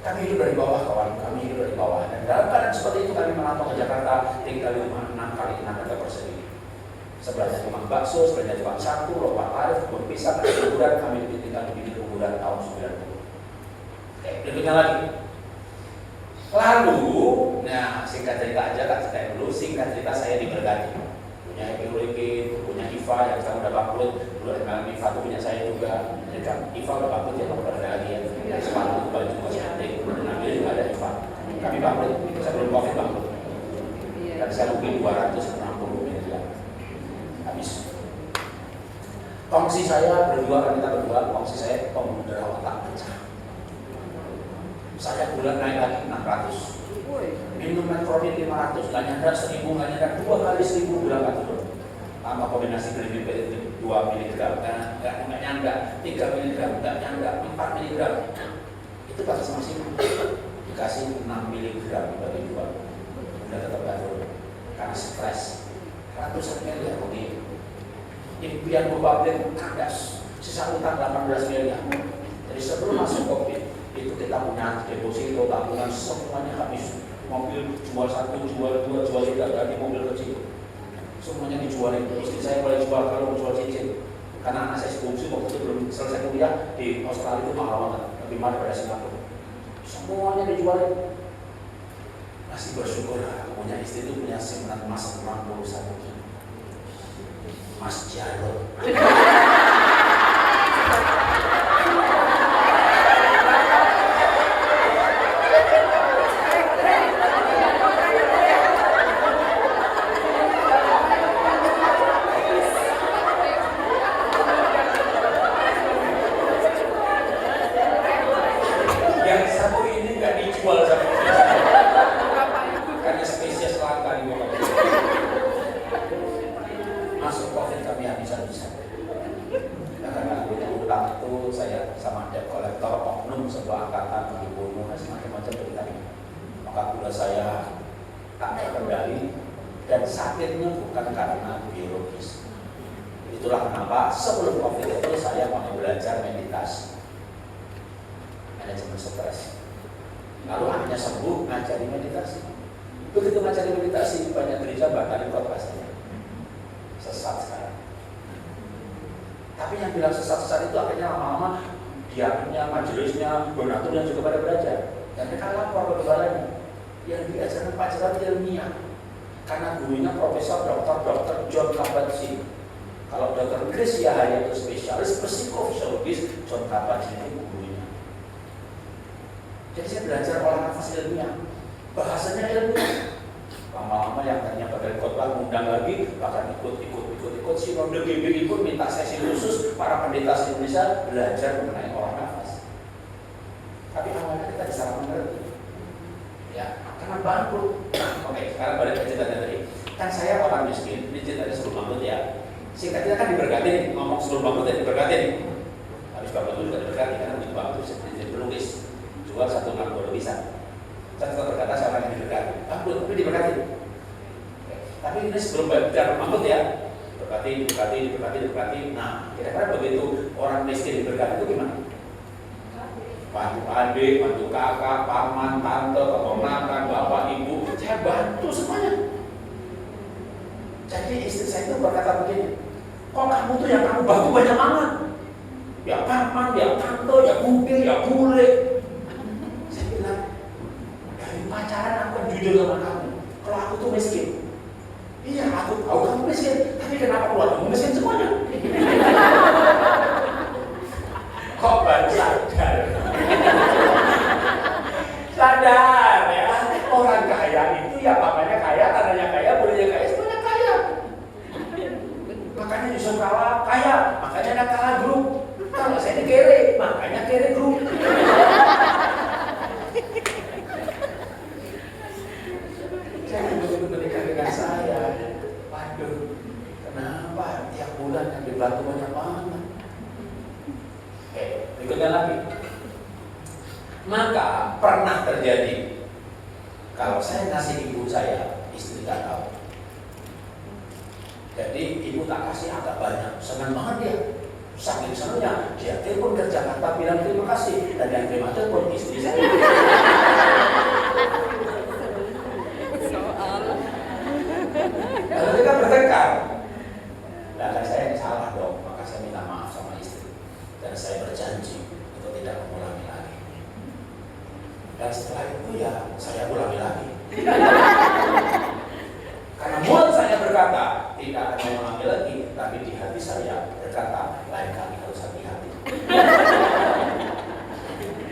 Kami hidup dari bawah kawan, kami hidup dari bawah. Dan dalam keadaan seperti itu kami merantau ke Jakarta, tinggal di rumah 6 kali 6 meter persegi. Sebelahnya cuma bakso, sebelahnya cuma satu, lompat tarif, kebun pisang, kuburan. Kami tinggal di kuburan tahun 90. Oke, berikutnya lagi. Lalu, nah singkat cerita aja, tak cerita dulu. Singkat cerita saya diberkati. Punya Happy Hurricane, punya IFA yang sekarang udah bangkrut. Dulu dengan IFA itu punya saya juga. Jadi kan IFA udah bangkrut ya, udah ada lagi ya. Sepatu baju kosmetik, nah dia juga ada IFA. Kami bangkrut, sebelum COVID bangkrut. Dan saya rugi 260 miliar. Habis. Kongsi saya berdua, kan kita berdua, kongsi saya pemudara otak pecah. Saya bulan naik lagi 600. Minum metformin 500, nggak nyandar 1000, nggak nyandar 2 kali 1000 bulan nggak turun. Tambah kombinasi glipid 2 mg, nggak nyandar 3 mg, nggak nyandar 4 mg. Itu batas maksimum. Dikasih 6 mg bagi 2, udah tetap nggak turun karena stres. Ratusan miliar rugi. Impian publik kandas, sisa utang 18 miliar. Jadi sebelum masuk COVID itu kita punya deposito tabungan semuanya habis. Mobil jual 1, jual 2, jual 3, ganti mobil kecil. Semuanya dijualin. Istri saya boleh jual kalau jual cincin. Karena anak saya sebungsu waktu itu belum selesai kuliah di Australia itu mahal banget, lebih mahal daripada Singapura. Semuanya dijualin. Masih bersyukur aku punya istri itu punya simpanan emas 61 kilo. Mas Jarod. Jadi saya belajar olah nafas ilmiah, bahasanya ilmiah. Lama-lama yang tadinya pada khotbah undang lagi, bahkan ikut sinode GB ikut minta sesi khusus para pendeta Indonesia belajar mengenai olah nafas. Tapi awalnya kita bisa mengerti. Ya, karena bangkrut. Oke, sekarang balik ke cerita tadi. Kan saya orang miskin, ini ceritanya sebelum bangkrut ya. Singkatnya kan diberkati nih, ngomong sebelum bangkrut ya diberkati nih. Habis bangkrut itu juga diberkati, karena begitu bangkrut jadi pelukis. Jual 1,6 lukisan. Saya tetap berkata saya orang yang diberkati. Bangkrut, tapi diberkati. Oke. Tapi ini sebelum bicara bangkrut ya. Diberkati. Nah, kira-kira begitu orang miskin diberkati itu gimana? Bantu adik, bantu kakak, paman, tante, keponakan, bapak, ibu, saya bantu semuanya. Jadi istri saya itu berkata begini, kok kamu tuh yang kamu bantu banyak banget? Ya paman, ya tante, ya budi, ya bule. Saya bilang, dari pacaran aku kan jujur sama kamu. Kalau aku tuh miskin, iya aku tahu kamu miskin, tapi kenapa keluarga kamu miskin semuanya? Kok baru sadar ya, orang kaya itu ya papanya kaya, tanahnya kaya, bolehnya kaya, semuanya kaya. Makanya Yusuf kaya, makanya ada kalah grup. Kalau saya ini kere, makanya kere grup. Jangan begitu nikah dengan saya. Waduh, kenapa tiap bulan yang dibantu banyak banget? Berikutnya lagi. Maka pernah terjadi kalau saya ngasih ibu saya, istri tak tahu. Jadi ibu tak kasih agak banyak, senang banget dia. Saking senangnya, dia telepon ke Jakarta bilang terima kasih, dan yang terima telepon istri saya. Lalu kita bertengkar. Dan saya yang salah dong, maka saya minta maaf sama istri. Dan saya berjanji untuk tidak mengulangi lagi. Dan setelah itu ya saya ulangi lagi. Karena mulut saya berkata tidak akan mengulangi lagi, tapi di hati saya berkata lain kali harus hati-hati.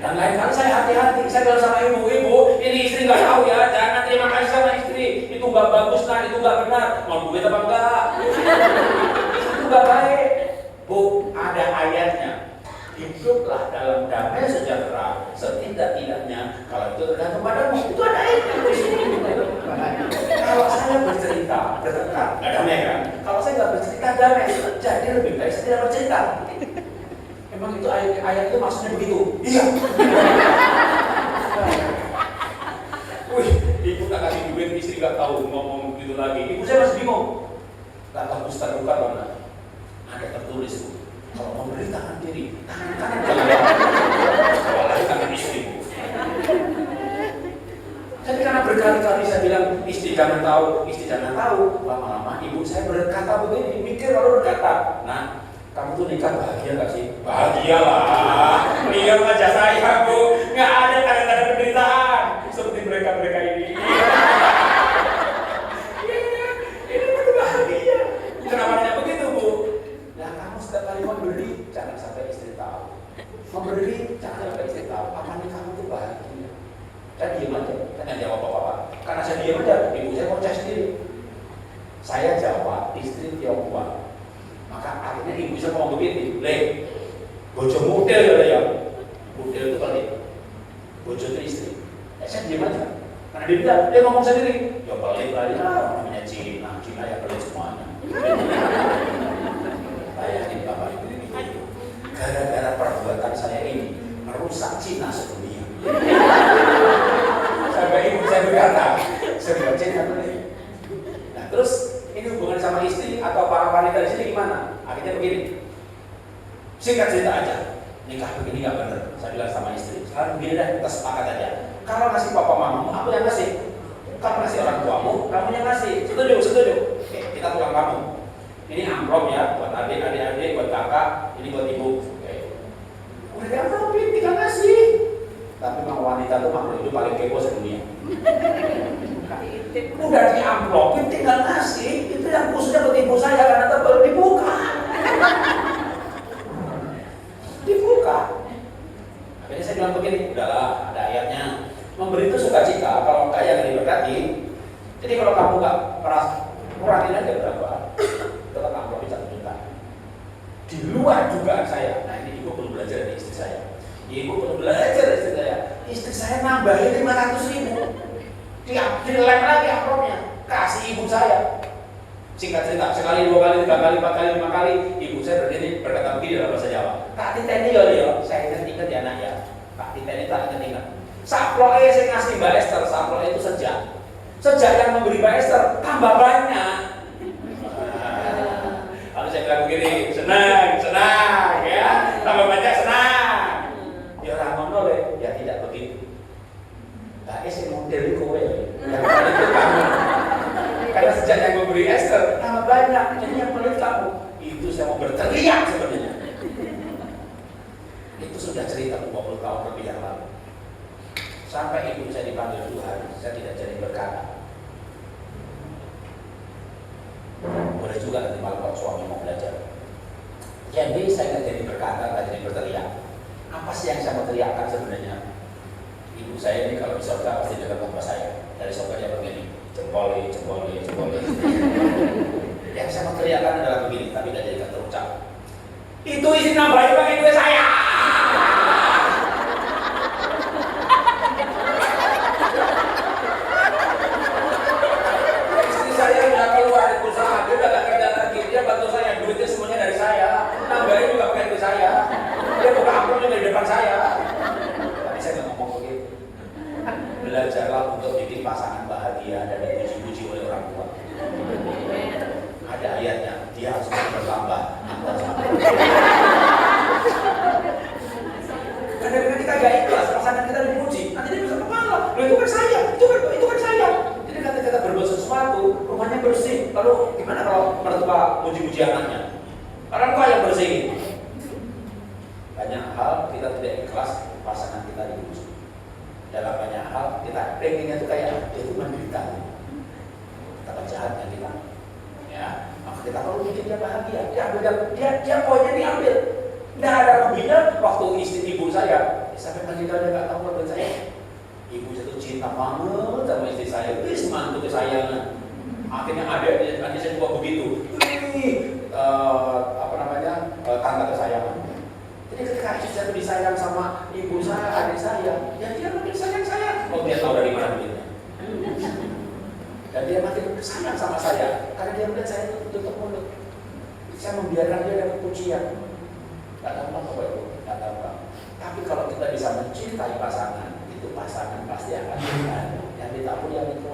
Dan lain kali saya hati-hati. Saya bilang sama ibu, ini istri nggak tahu ya, jangan terima kasih sama istri. Itu nggak bagus nah, itu nggak benar. Mau duit apa enggak? Itu nggak baik. Bu, ada ayatnya. Hiduplah dalam damai sejahtera setidak-tidaknya kalau itu tergantung padamu. Itu ada ayatnya di sini. Kalau saya bercerita bertengkar nggak damai kan? Kalau saya nggak bercerita damai, jadi lebih baik saya tidak bercerita. Emang itu ayat itu maksudnya begitu? Iya. Wih, ibu tak kasih duit, istri nggak tahu ngomong begitu lagi. Ibu saya masih bingung. Kata Ustaz buka mana? Ada tertulis bu. Kalau memberi tangan kiri, tangan kanan jangan tangan istri. Jadi karena berkali-kali saya bilang istri jangan tahu, lama-lama ibu saya berkata begini, mikir lalu berkata, nah kamu tuh nikah bahagia gak sih? Bahagia lah, lihat aja saya bu, nggak ada tanda-tanda penderitaan seperti mereka ini. Ini betul bahagia. Kenapa hanya begitu bu? Nah kamu setiap kali memberi, jangan sampai istri tahu. Memberi, jangan sampai istri tahu. Apa nih kamu tuh bahagia? Saya diam aja, saya jawab apa-apa. Karena saya diam aja, ibu saya mau cek sendiri. Saya Jawa, istri Tionghoa. Maka akhirnya ibu saya ngomong begini, bojo model ya. Model itu balik. Bojo itu istri. Saya diam aja. Karena dia ngomong sendiri. Ya balik lah, namanya Cina yang balik semuanya. Bayangin Bapak Ibu ini gara-gara perbuatan saya ini merusak Cina sedunia. Sampai ibu saya berkata, sebuah Cina ini. Nah terus ini hubungan sama istri atau para wanita di sini gimana? Akhirnya begini. Singkat cerita aja, nikah begini nggak bener. Saya bilang sama istri, sekarang begini deh, kita sepakat aja. Kalau ngasih papa mamamu, aku yang ngasih. Kalau ngasih orang tuamu, kamu yang ngasih. Setuju. Oke, kita pulang kamu. Ini amplop ya, buat adik, buat kakak, ini buat ibu. Oke. Udah diamplopin, tinggal ngasih. Tapi memang wanita itu makhluk hidup paling kepo sedunia. Udah diamplopin, tinggal ngasih. Itu yang khususnya buat ibu saya karena tebel dibuka. Akhirnya saya bilang begini, udahlah, ada ayatnya. Memberi itu sukacita, kalau kaya yang diberkati. Jadi kalau kamu nggak merasa kurangin aja berapa, tetap amplopin 1 juta. Di luar dugaan saya, nah ini ibu perlu belajar dari istri saya. Ibu perlu belajar dari istri saya. nambahin 500.000. Dilem lagi amplopnya, kasih ibu saya. Singkat cerita, sekali, 2 kali, 3 kali, 4 kali, 5 kali, ibu saya berdiri berkata begini dalam bahasa Jawa. Tak titeni yo, saya ingat ya anak ya. Tak titeni tak ingat. Saploke saya ngasih Mbak Esther, saploke itu sejak yang memberi Mbak Esther tambah banyak. Lalu saya bilang begini, senang ya, tambah banyak senang. Ya orang ngono ya tidak begitu. Nah, model itu kowe. Karena sejak yang memberi Esther tambah banyak, jadi yang pelit kamu. Itu saya mau berteriak sebenarnya. Itu sudah cerita 20 tahun lebih yang lalu. Sampai ibu saya dipanggil Tuhan, saya tidak jadi berkata. Boleh juga nanti malam kalau suami mau belajar. Jadi saya nggak jadi berkata, nggak jadi berteriak. Apa sih yang saya mau teriakkan sebenarnya? Ibu saya ini kalau di surga pasti dekat bapak saya. Dari surga dia begini, jempoli. Yang saya mau teriakkan adalah begini, tapi nggak jadi terucap. Itu isi nambahin pakai duit saya. Istri saya udah keluar dari perusahaan, dia udah gak kerja lagi, dia bantu saya, duitnya semuanya dari saya, nambahin juga pakai duit saya. Dia buka amplopnya dari depan saya. Tapi saya nggak ngomong begitu. Belajarlah untuk bikin pasangan bahagia dan dipuji-puji oleh orang tua. Ada ayatnya, dia harus bertambah. Karena kita gak ikhlas, pasangan kita dipuji, nanti dia bisa kepala. Loh itu kan saya, itu kan saya. Jadi ketika kita berbuat sesuatu, rumahnya bersih. Lalu gimana kalau mertua puji-puji anaknya? Orang tua yang bersih. Banyak hal kita tidak ikhlas, pasangan kita dipuji. Dalam banyak hal kita pengennya itu kayak dia itu menderita. Betapa jahatnya kita. Ya, maka kita perlu bikin dia bahagia. Dia poinnya diambil. Tidak ada ruginya waktu istri ibu saya sampai meninggal dia nggak tahu keluarga saya. Ibu itu cinta banget sama istri saya. Please mantu kesayangan. Akhirnya adik saya juga begitu. Tante kesayangan. Jadi ketika istri saya disayang sama ibu saya, adik saya, ya dia makin sayang saya. Oh dia tahu dari mana duitnya. Dan dia makin sayang sama saya karena dia melihat saya itu tutup mulut. Saya membiarkan dia dapat pujian. Gak gampang apa itu, gak gampang. Tapi kalau kita bisa mencintai pasangan, itu pasangan pasti akan cinta. Yang ditabur yang itu.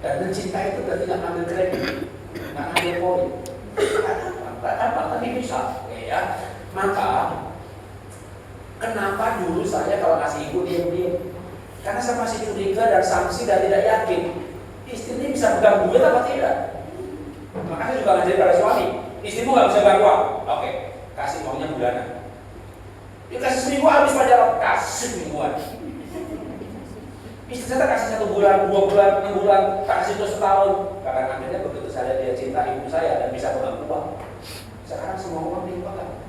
Dan mencintai itu berarti gak ngambil kredit, gak ngambil poin. Gak gampang, tapi bisa. Ya. Maka kenapa dulu saya kalau ngasih ibu diam-diam? Karena saya masih curiga dan sanksi dan tidak yakin istrinya bisa pegang duit apa tidak. Makanya juga ngajari pada suami, istrimu nggak bisa pegang uang, oke, kasih uangnya bulanan. Dia kasih seminggu habis pacaran, kasih mingguan. Istri saya kasih 1 bulan, 2 bulan, 6 bulan, kasih terus setahun. Karena akhirnya begitu saya dia cinta ibu saya dan bisa pegang uang. Sekarang semua uang dipegang.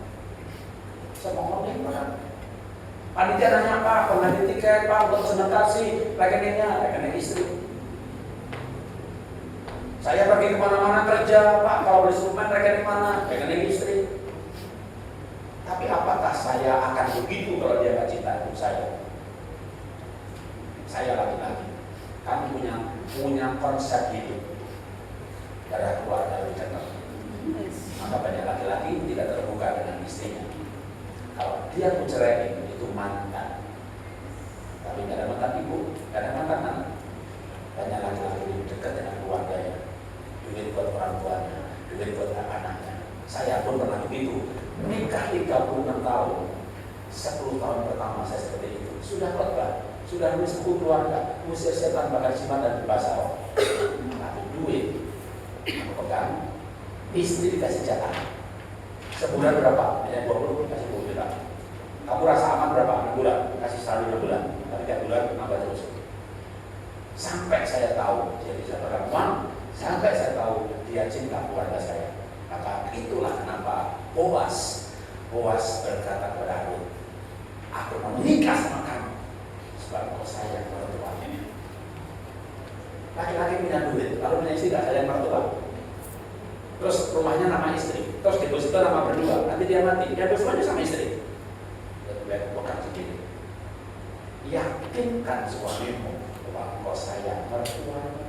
Semua uang dipegang. Panitia nanya Pak, pengganti tiket Pak untuk presentasi, rekeningnya istri. Saya pergi kemana-mana kerja Pak, kalau berinstrumen rekening mana? Rekening istri. Tapi apakah saya akan begitu kalau dia gak cinta ibu saya? Saya laki-laki, kami punya konsep hidup darah keluarga lebih kental. Maka banyak laki-laki tidak terbuka dengan istrinya. Kalau dia pun cerai itu mantan. Tapi tidak ada mantan ibu, tidak ada mantan anak. Banyak laki-laki yang dekat dengan keluarganya, duit buat orang tuanya, duit buat anak-anaknya. Saya pun pernah begitu. Nikah 36 tahun, 10 tahun pertama saya seperti itu. Sudah khotbah, sudah nulis buku keluarga, musir setan bakar jimat dan berbahasa roh. Tapi duit, aku pegang, istri dikasih jatah. Sebulan berapa? Ya 20, kasih 20 juta. Kamu rasa aman berapa? 6 bulan, kasih salary 6 bulan. Tapi tiap bulan nambah terus. Sampai saya tahu dia bisa pegang uang, sampai saya tahu dia cinta keluarga saya. Maka itulah kenapa Boas berkata kepada aku mau menikah sama kamu sebab kau sayang mertuanya. Laki-laki punya duit, lalu punya istri gak sayang mertua. Terus rumahnya nama istri, terus deposito nama berdua, nanti dia mati, dia bersuanya sama istri. Dan dia bukan segini. yakinkan suamimu bahwa engkau sayang mertuamu.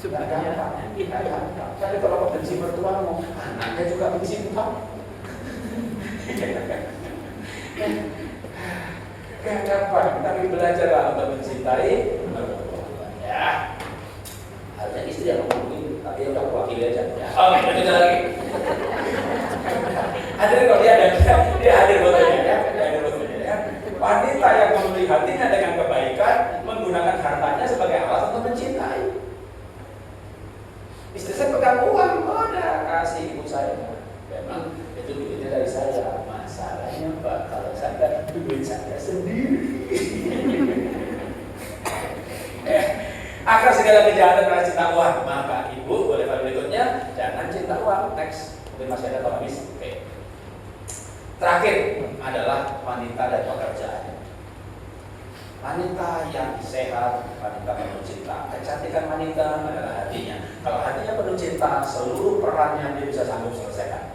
Tidak gampang, tidak gampang. Tapi kalau kau benci mertuamu, anaknya juga benci engkau. Gak gampang, tapi belajarlah untuk mencintai mertua. Ya, harusnya istri yang ngomong begitu, tapi udah wakili aja. Ya. Oke, kita lagi. Hadir kalau dia ada, dia hadir fotonya ya, dia hadir fotonya ya. Wanita yang membeli hatinya dengan kebaikan, menggunakan hartanya sebagai alat untuk mencintai. Istri saya pegang uang, udah kasih ibu saya. Memang itu duitnya dari saya. Masalahnya Pak, kalau saya duit saya sendiri. Agar segala kejahatan karena cinta uang, maka ibu boleh pada berikutnya jangan cinta uang. Next, mungkin masih ada atau habis. Oke. Terakhir adalah wanita dan pekerjaan. Wanita yang sehat, wanita penuh cinta. Kecantikan wanita adalah hatinya. Kalau hatinya penuh cinta, seluruh perannya dia bisa sanggup selesaikan.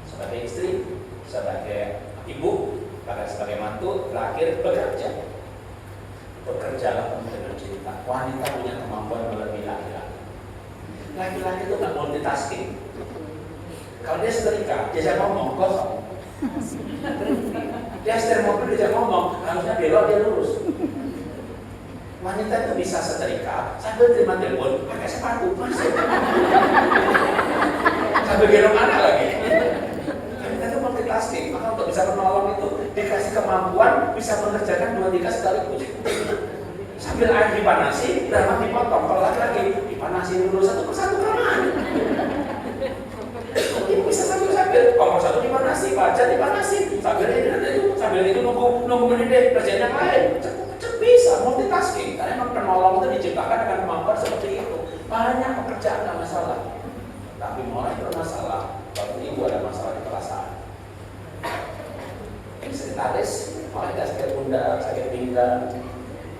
Sebagai istri, sebagai ibu, bahkan sebagai mantu, terakhir bekerja. Bekerjalah penuh dengan cinta. Wanita punya kemampuan melebihi laki-laki. Laki-laki itu nggak multitasking. Kalau dia setrika, dia jangan ngomong kosong. Dia setir mobil, dia jangan ngomong, harusnya belok dia lurus. Wanita itu bisa setrika sambil terima telepon pakai sepatu masuk. Sambil gendong anak lagi. Wanita itu multitasking, maka untuk bisa menolong itu dikasih kemampuan bisa mengerjakan 2-3 sekaligus. Sambil air dipanasi, drama dipotong. Kalau laki-laki dipanasi dulu satu persatu kelamaan. Ibu bisa sambil kompor satu dipanasi, baca dipanasi, sambil itu nunggu mendidih kerjaan yang lain. Cepet bisa multitasking. Karena memang penolong itu diciptakan dengan kemampuan seperti itu. Banyak pekerjaan nggak masalah, tapi mulai bermasalah waktu ibu ada masalah di perasaan. Ini sekretaris mulai tidak sakit pundak, sakit pinggang,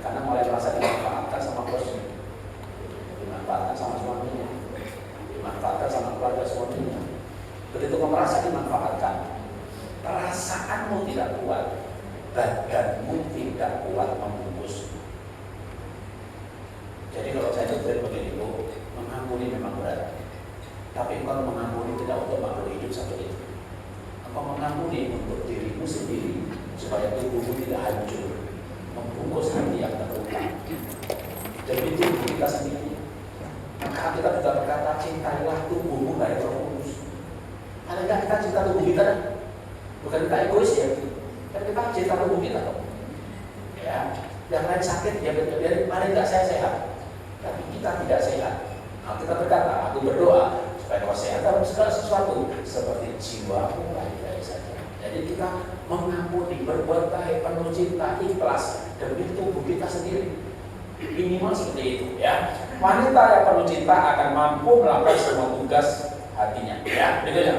karena mulai merasa dimanfaatkan sama bosnya, dimanfaatkan sama suaminya, dimanfaatkan sama keluarga suaminya. Begitu kau merasa dimanfaatkan, perasaanmu tidak kuat, badanmu tidak kuat membungkus. Jadi kalau saya coba begini Bu, mengampuni memang berat, tapi engkau mengampuni tidak untuk makhluk hidup satu itu. Engkau mengampuni untuk dirimu sendiri supaya tubuhmu tidak hancur, membungkus hati yang terluka. Jadi tubuh kita sendiri. Maka kita juga berkata, cintailah tubuhmu dari Roh Kudus. Paling tidak kita cinta tubuh kita, bukan kita egois ya. Kan kita cinta tubuh kita kok. Ya, yang lain sakit, ya biar paling tidak saya sehat. Tapi kita tidak sehat. Nah, kita berkata, aku berdoa supaya kau sehat dalam segala sesuatu seperti jiwamu baik-baik saja. Jadi kita mengampuni, berbuat baik, penuh cinta, ikhlas demi tubuh kita sendiri. Minimal seperti itu ya. Wanita yang penuh cinta akan mampu melakukan semua tugas hatinya. Ya, berikutnya.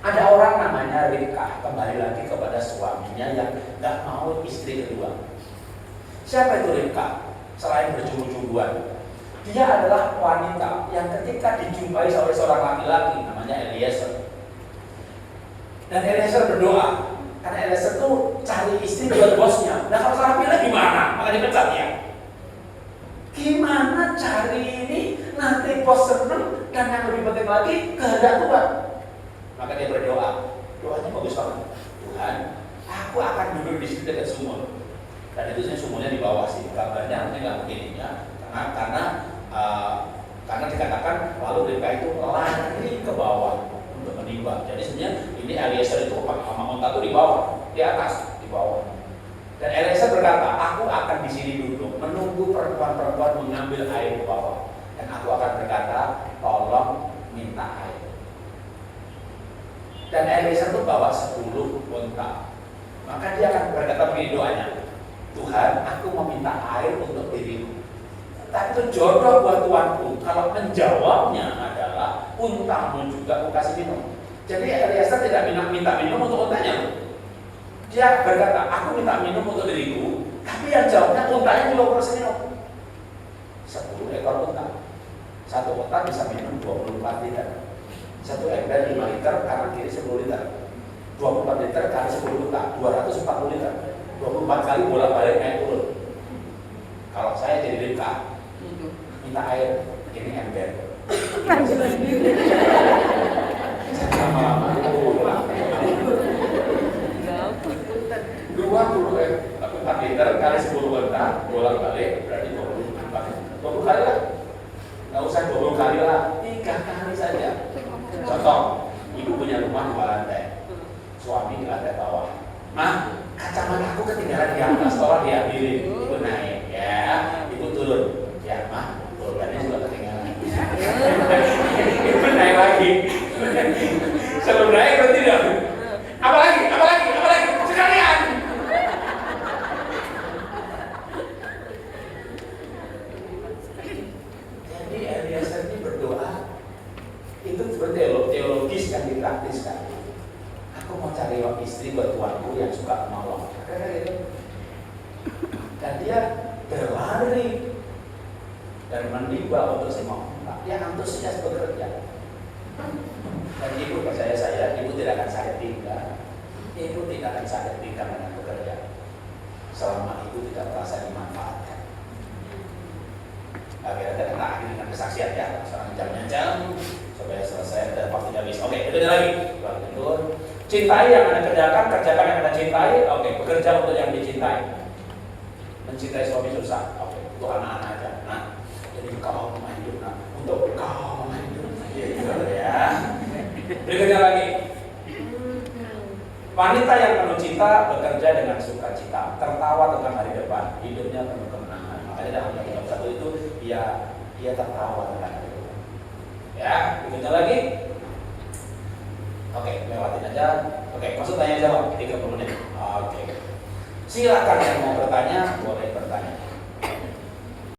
Ada orang namanya Ribkah, kembali lagi kepada suaminya yang nggak mau istri kedua. Siapa itu Ribkah? Selain berjumbu-jumbuan, dia adalah wanita yang ketika dijumpai oleh seorang laki-laki namanya Eliezer. Dan Eliezer berdoa, karena Eliezer itu cari istri buat bosnya. Nah kalau salah pilih gimana? Maka dipecat ya. Gimana cari ini nanti bos seneng dan yang lebih penting lagi kehendak Tuhan. Maka dia berdoa, doanya bagus banget. Tuhan, aku akan duduk di sini dekat sumur. Dan itu sumurnya di bawah sih. Kabarnya nggak begini ya, karena dikatakan lalu Ribkah itu lari ke bawah untuk menimba. Jadi sebenarnya ini Eliezer itu sama onta itu di bawah, di atas, di bawah. Dan Eliezer berkata, aku akan di sini duduk menunggu perempuan-perempuan mengambil air ke bawah. Dan aku akan berkata, tolong minta air. Dan Eliezer itu bawa 10 onta. Maka dia akan berkata begini doanya, Tuhan, aku meminta air untuk diriku. Tapi itu jodoh buat Tuanku. Kalau menjawabnya adalah untamu juga aku kasih minum. Jadi Eliezer tidak minta minum untuk untanya. Dia berkata, aku minta minum untuk diriku, tapi yang jawabnya untanya juga aku kasih minum. 10 ekor unta. Satu unta bisa minum 24 liter. Satu ember 5 liter, kanan kiri 10 liter. 24 liter kali 10 unta, 200 24 kali bolak-balik naik turun. Kalau saya jadi Ribka, minta air, ini ember. Lama-lama, 4 liter kali 10 bentar, bolak-balik, berarti 20 kali lah. Nggak usah 20 kali lah, 3 kali saja. Contoh, ibu punya rumah 2 lantai, suami di lantai bawah. Mah, kacamata aku ketinggalan di atas, tolong diambilin. Ibu naik, ya, ibu turun. Ya, mah, turunnya juga ketinggalan. Ibu naik lagi. Sebelum naik berarti tidak. Apa lagi? Sekalian. Jadi Eliezer ini berdoa itu teologis yang dipraktiskan. Aku mau cari istri buat tuanku yang suka menolong. Dan dia berlari dan menimba untuk semua. Dia antusias bekerja. Dan ibu percaya saya, ibu tidak akan sakit pinggang. Ibu tidak akan sakit pinggang dengan bekerja selama ibu tidak merasa dimanfaatkan. Akhirnya kita akhiri dengan kesaksian ya, sekarang jam supaya selesai dan waktunya habis. Oke, itu lagi. Cintai yang Anda kerjakan, kerjakan yang Anda cintai. Oke, bekerja untuk yang dicintai. Mencintai suami susah. Oke, untuk anak-anak aja. Nah, jadi kau mau hidup, nah, untuk kau mau hidup, gitu ya. Berikutnya lagi. Wanita yang penuh cinta bekerja dengan sukacita, tertawa tentang hari depan, hidupnya penuh kemenangan. Makanya dalam Alkitab 1 itu dia tertawa tentang hari depan. Ya, berikutnya lagi. Oke, lewatin aja. Oke, maksud tanya jawab 30 menit. Oke. Silakan yang mau bertanya, boleh bertanya.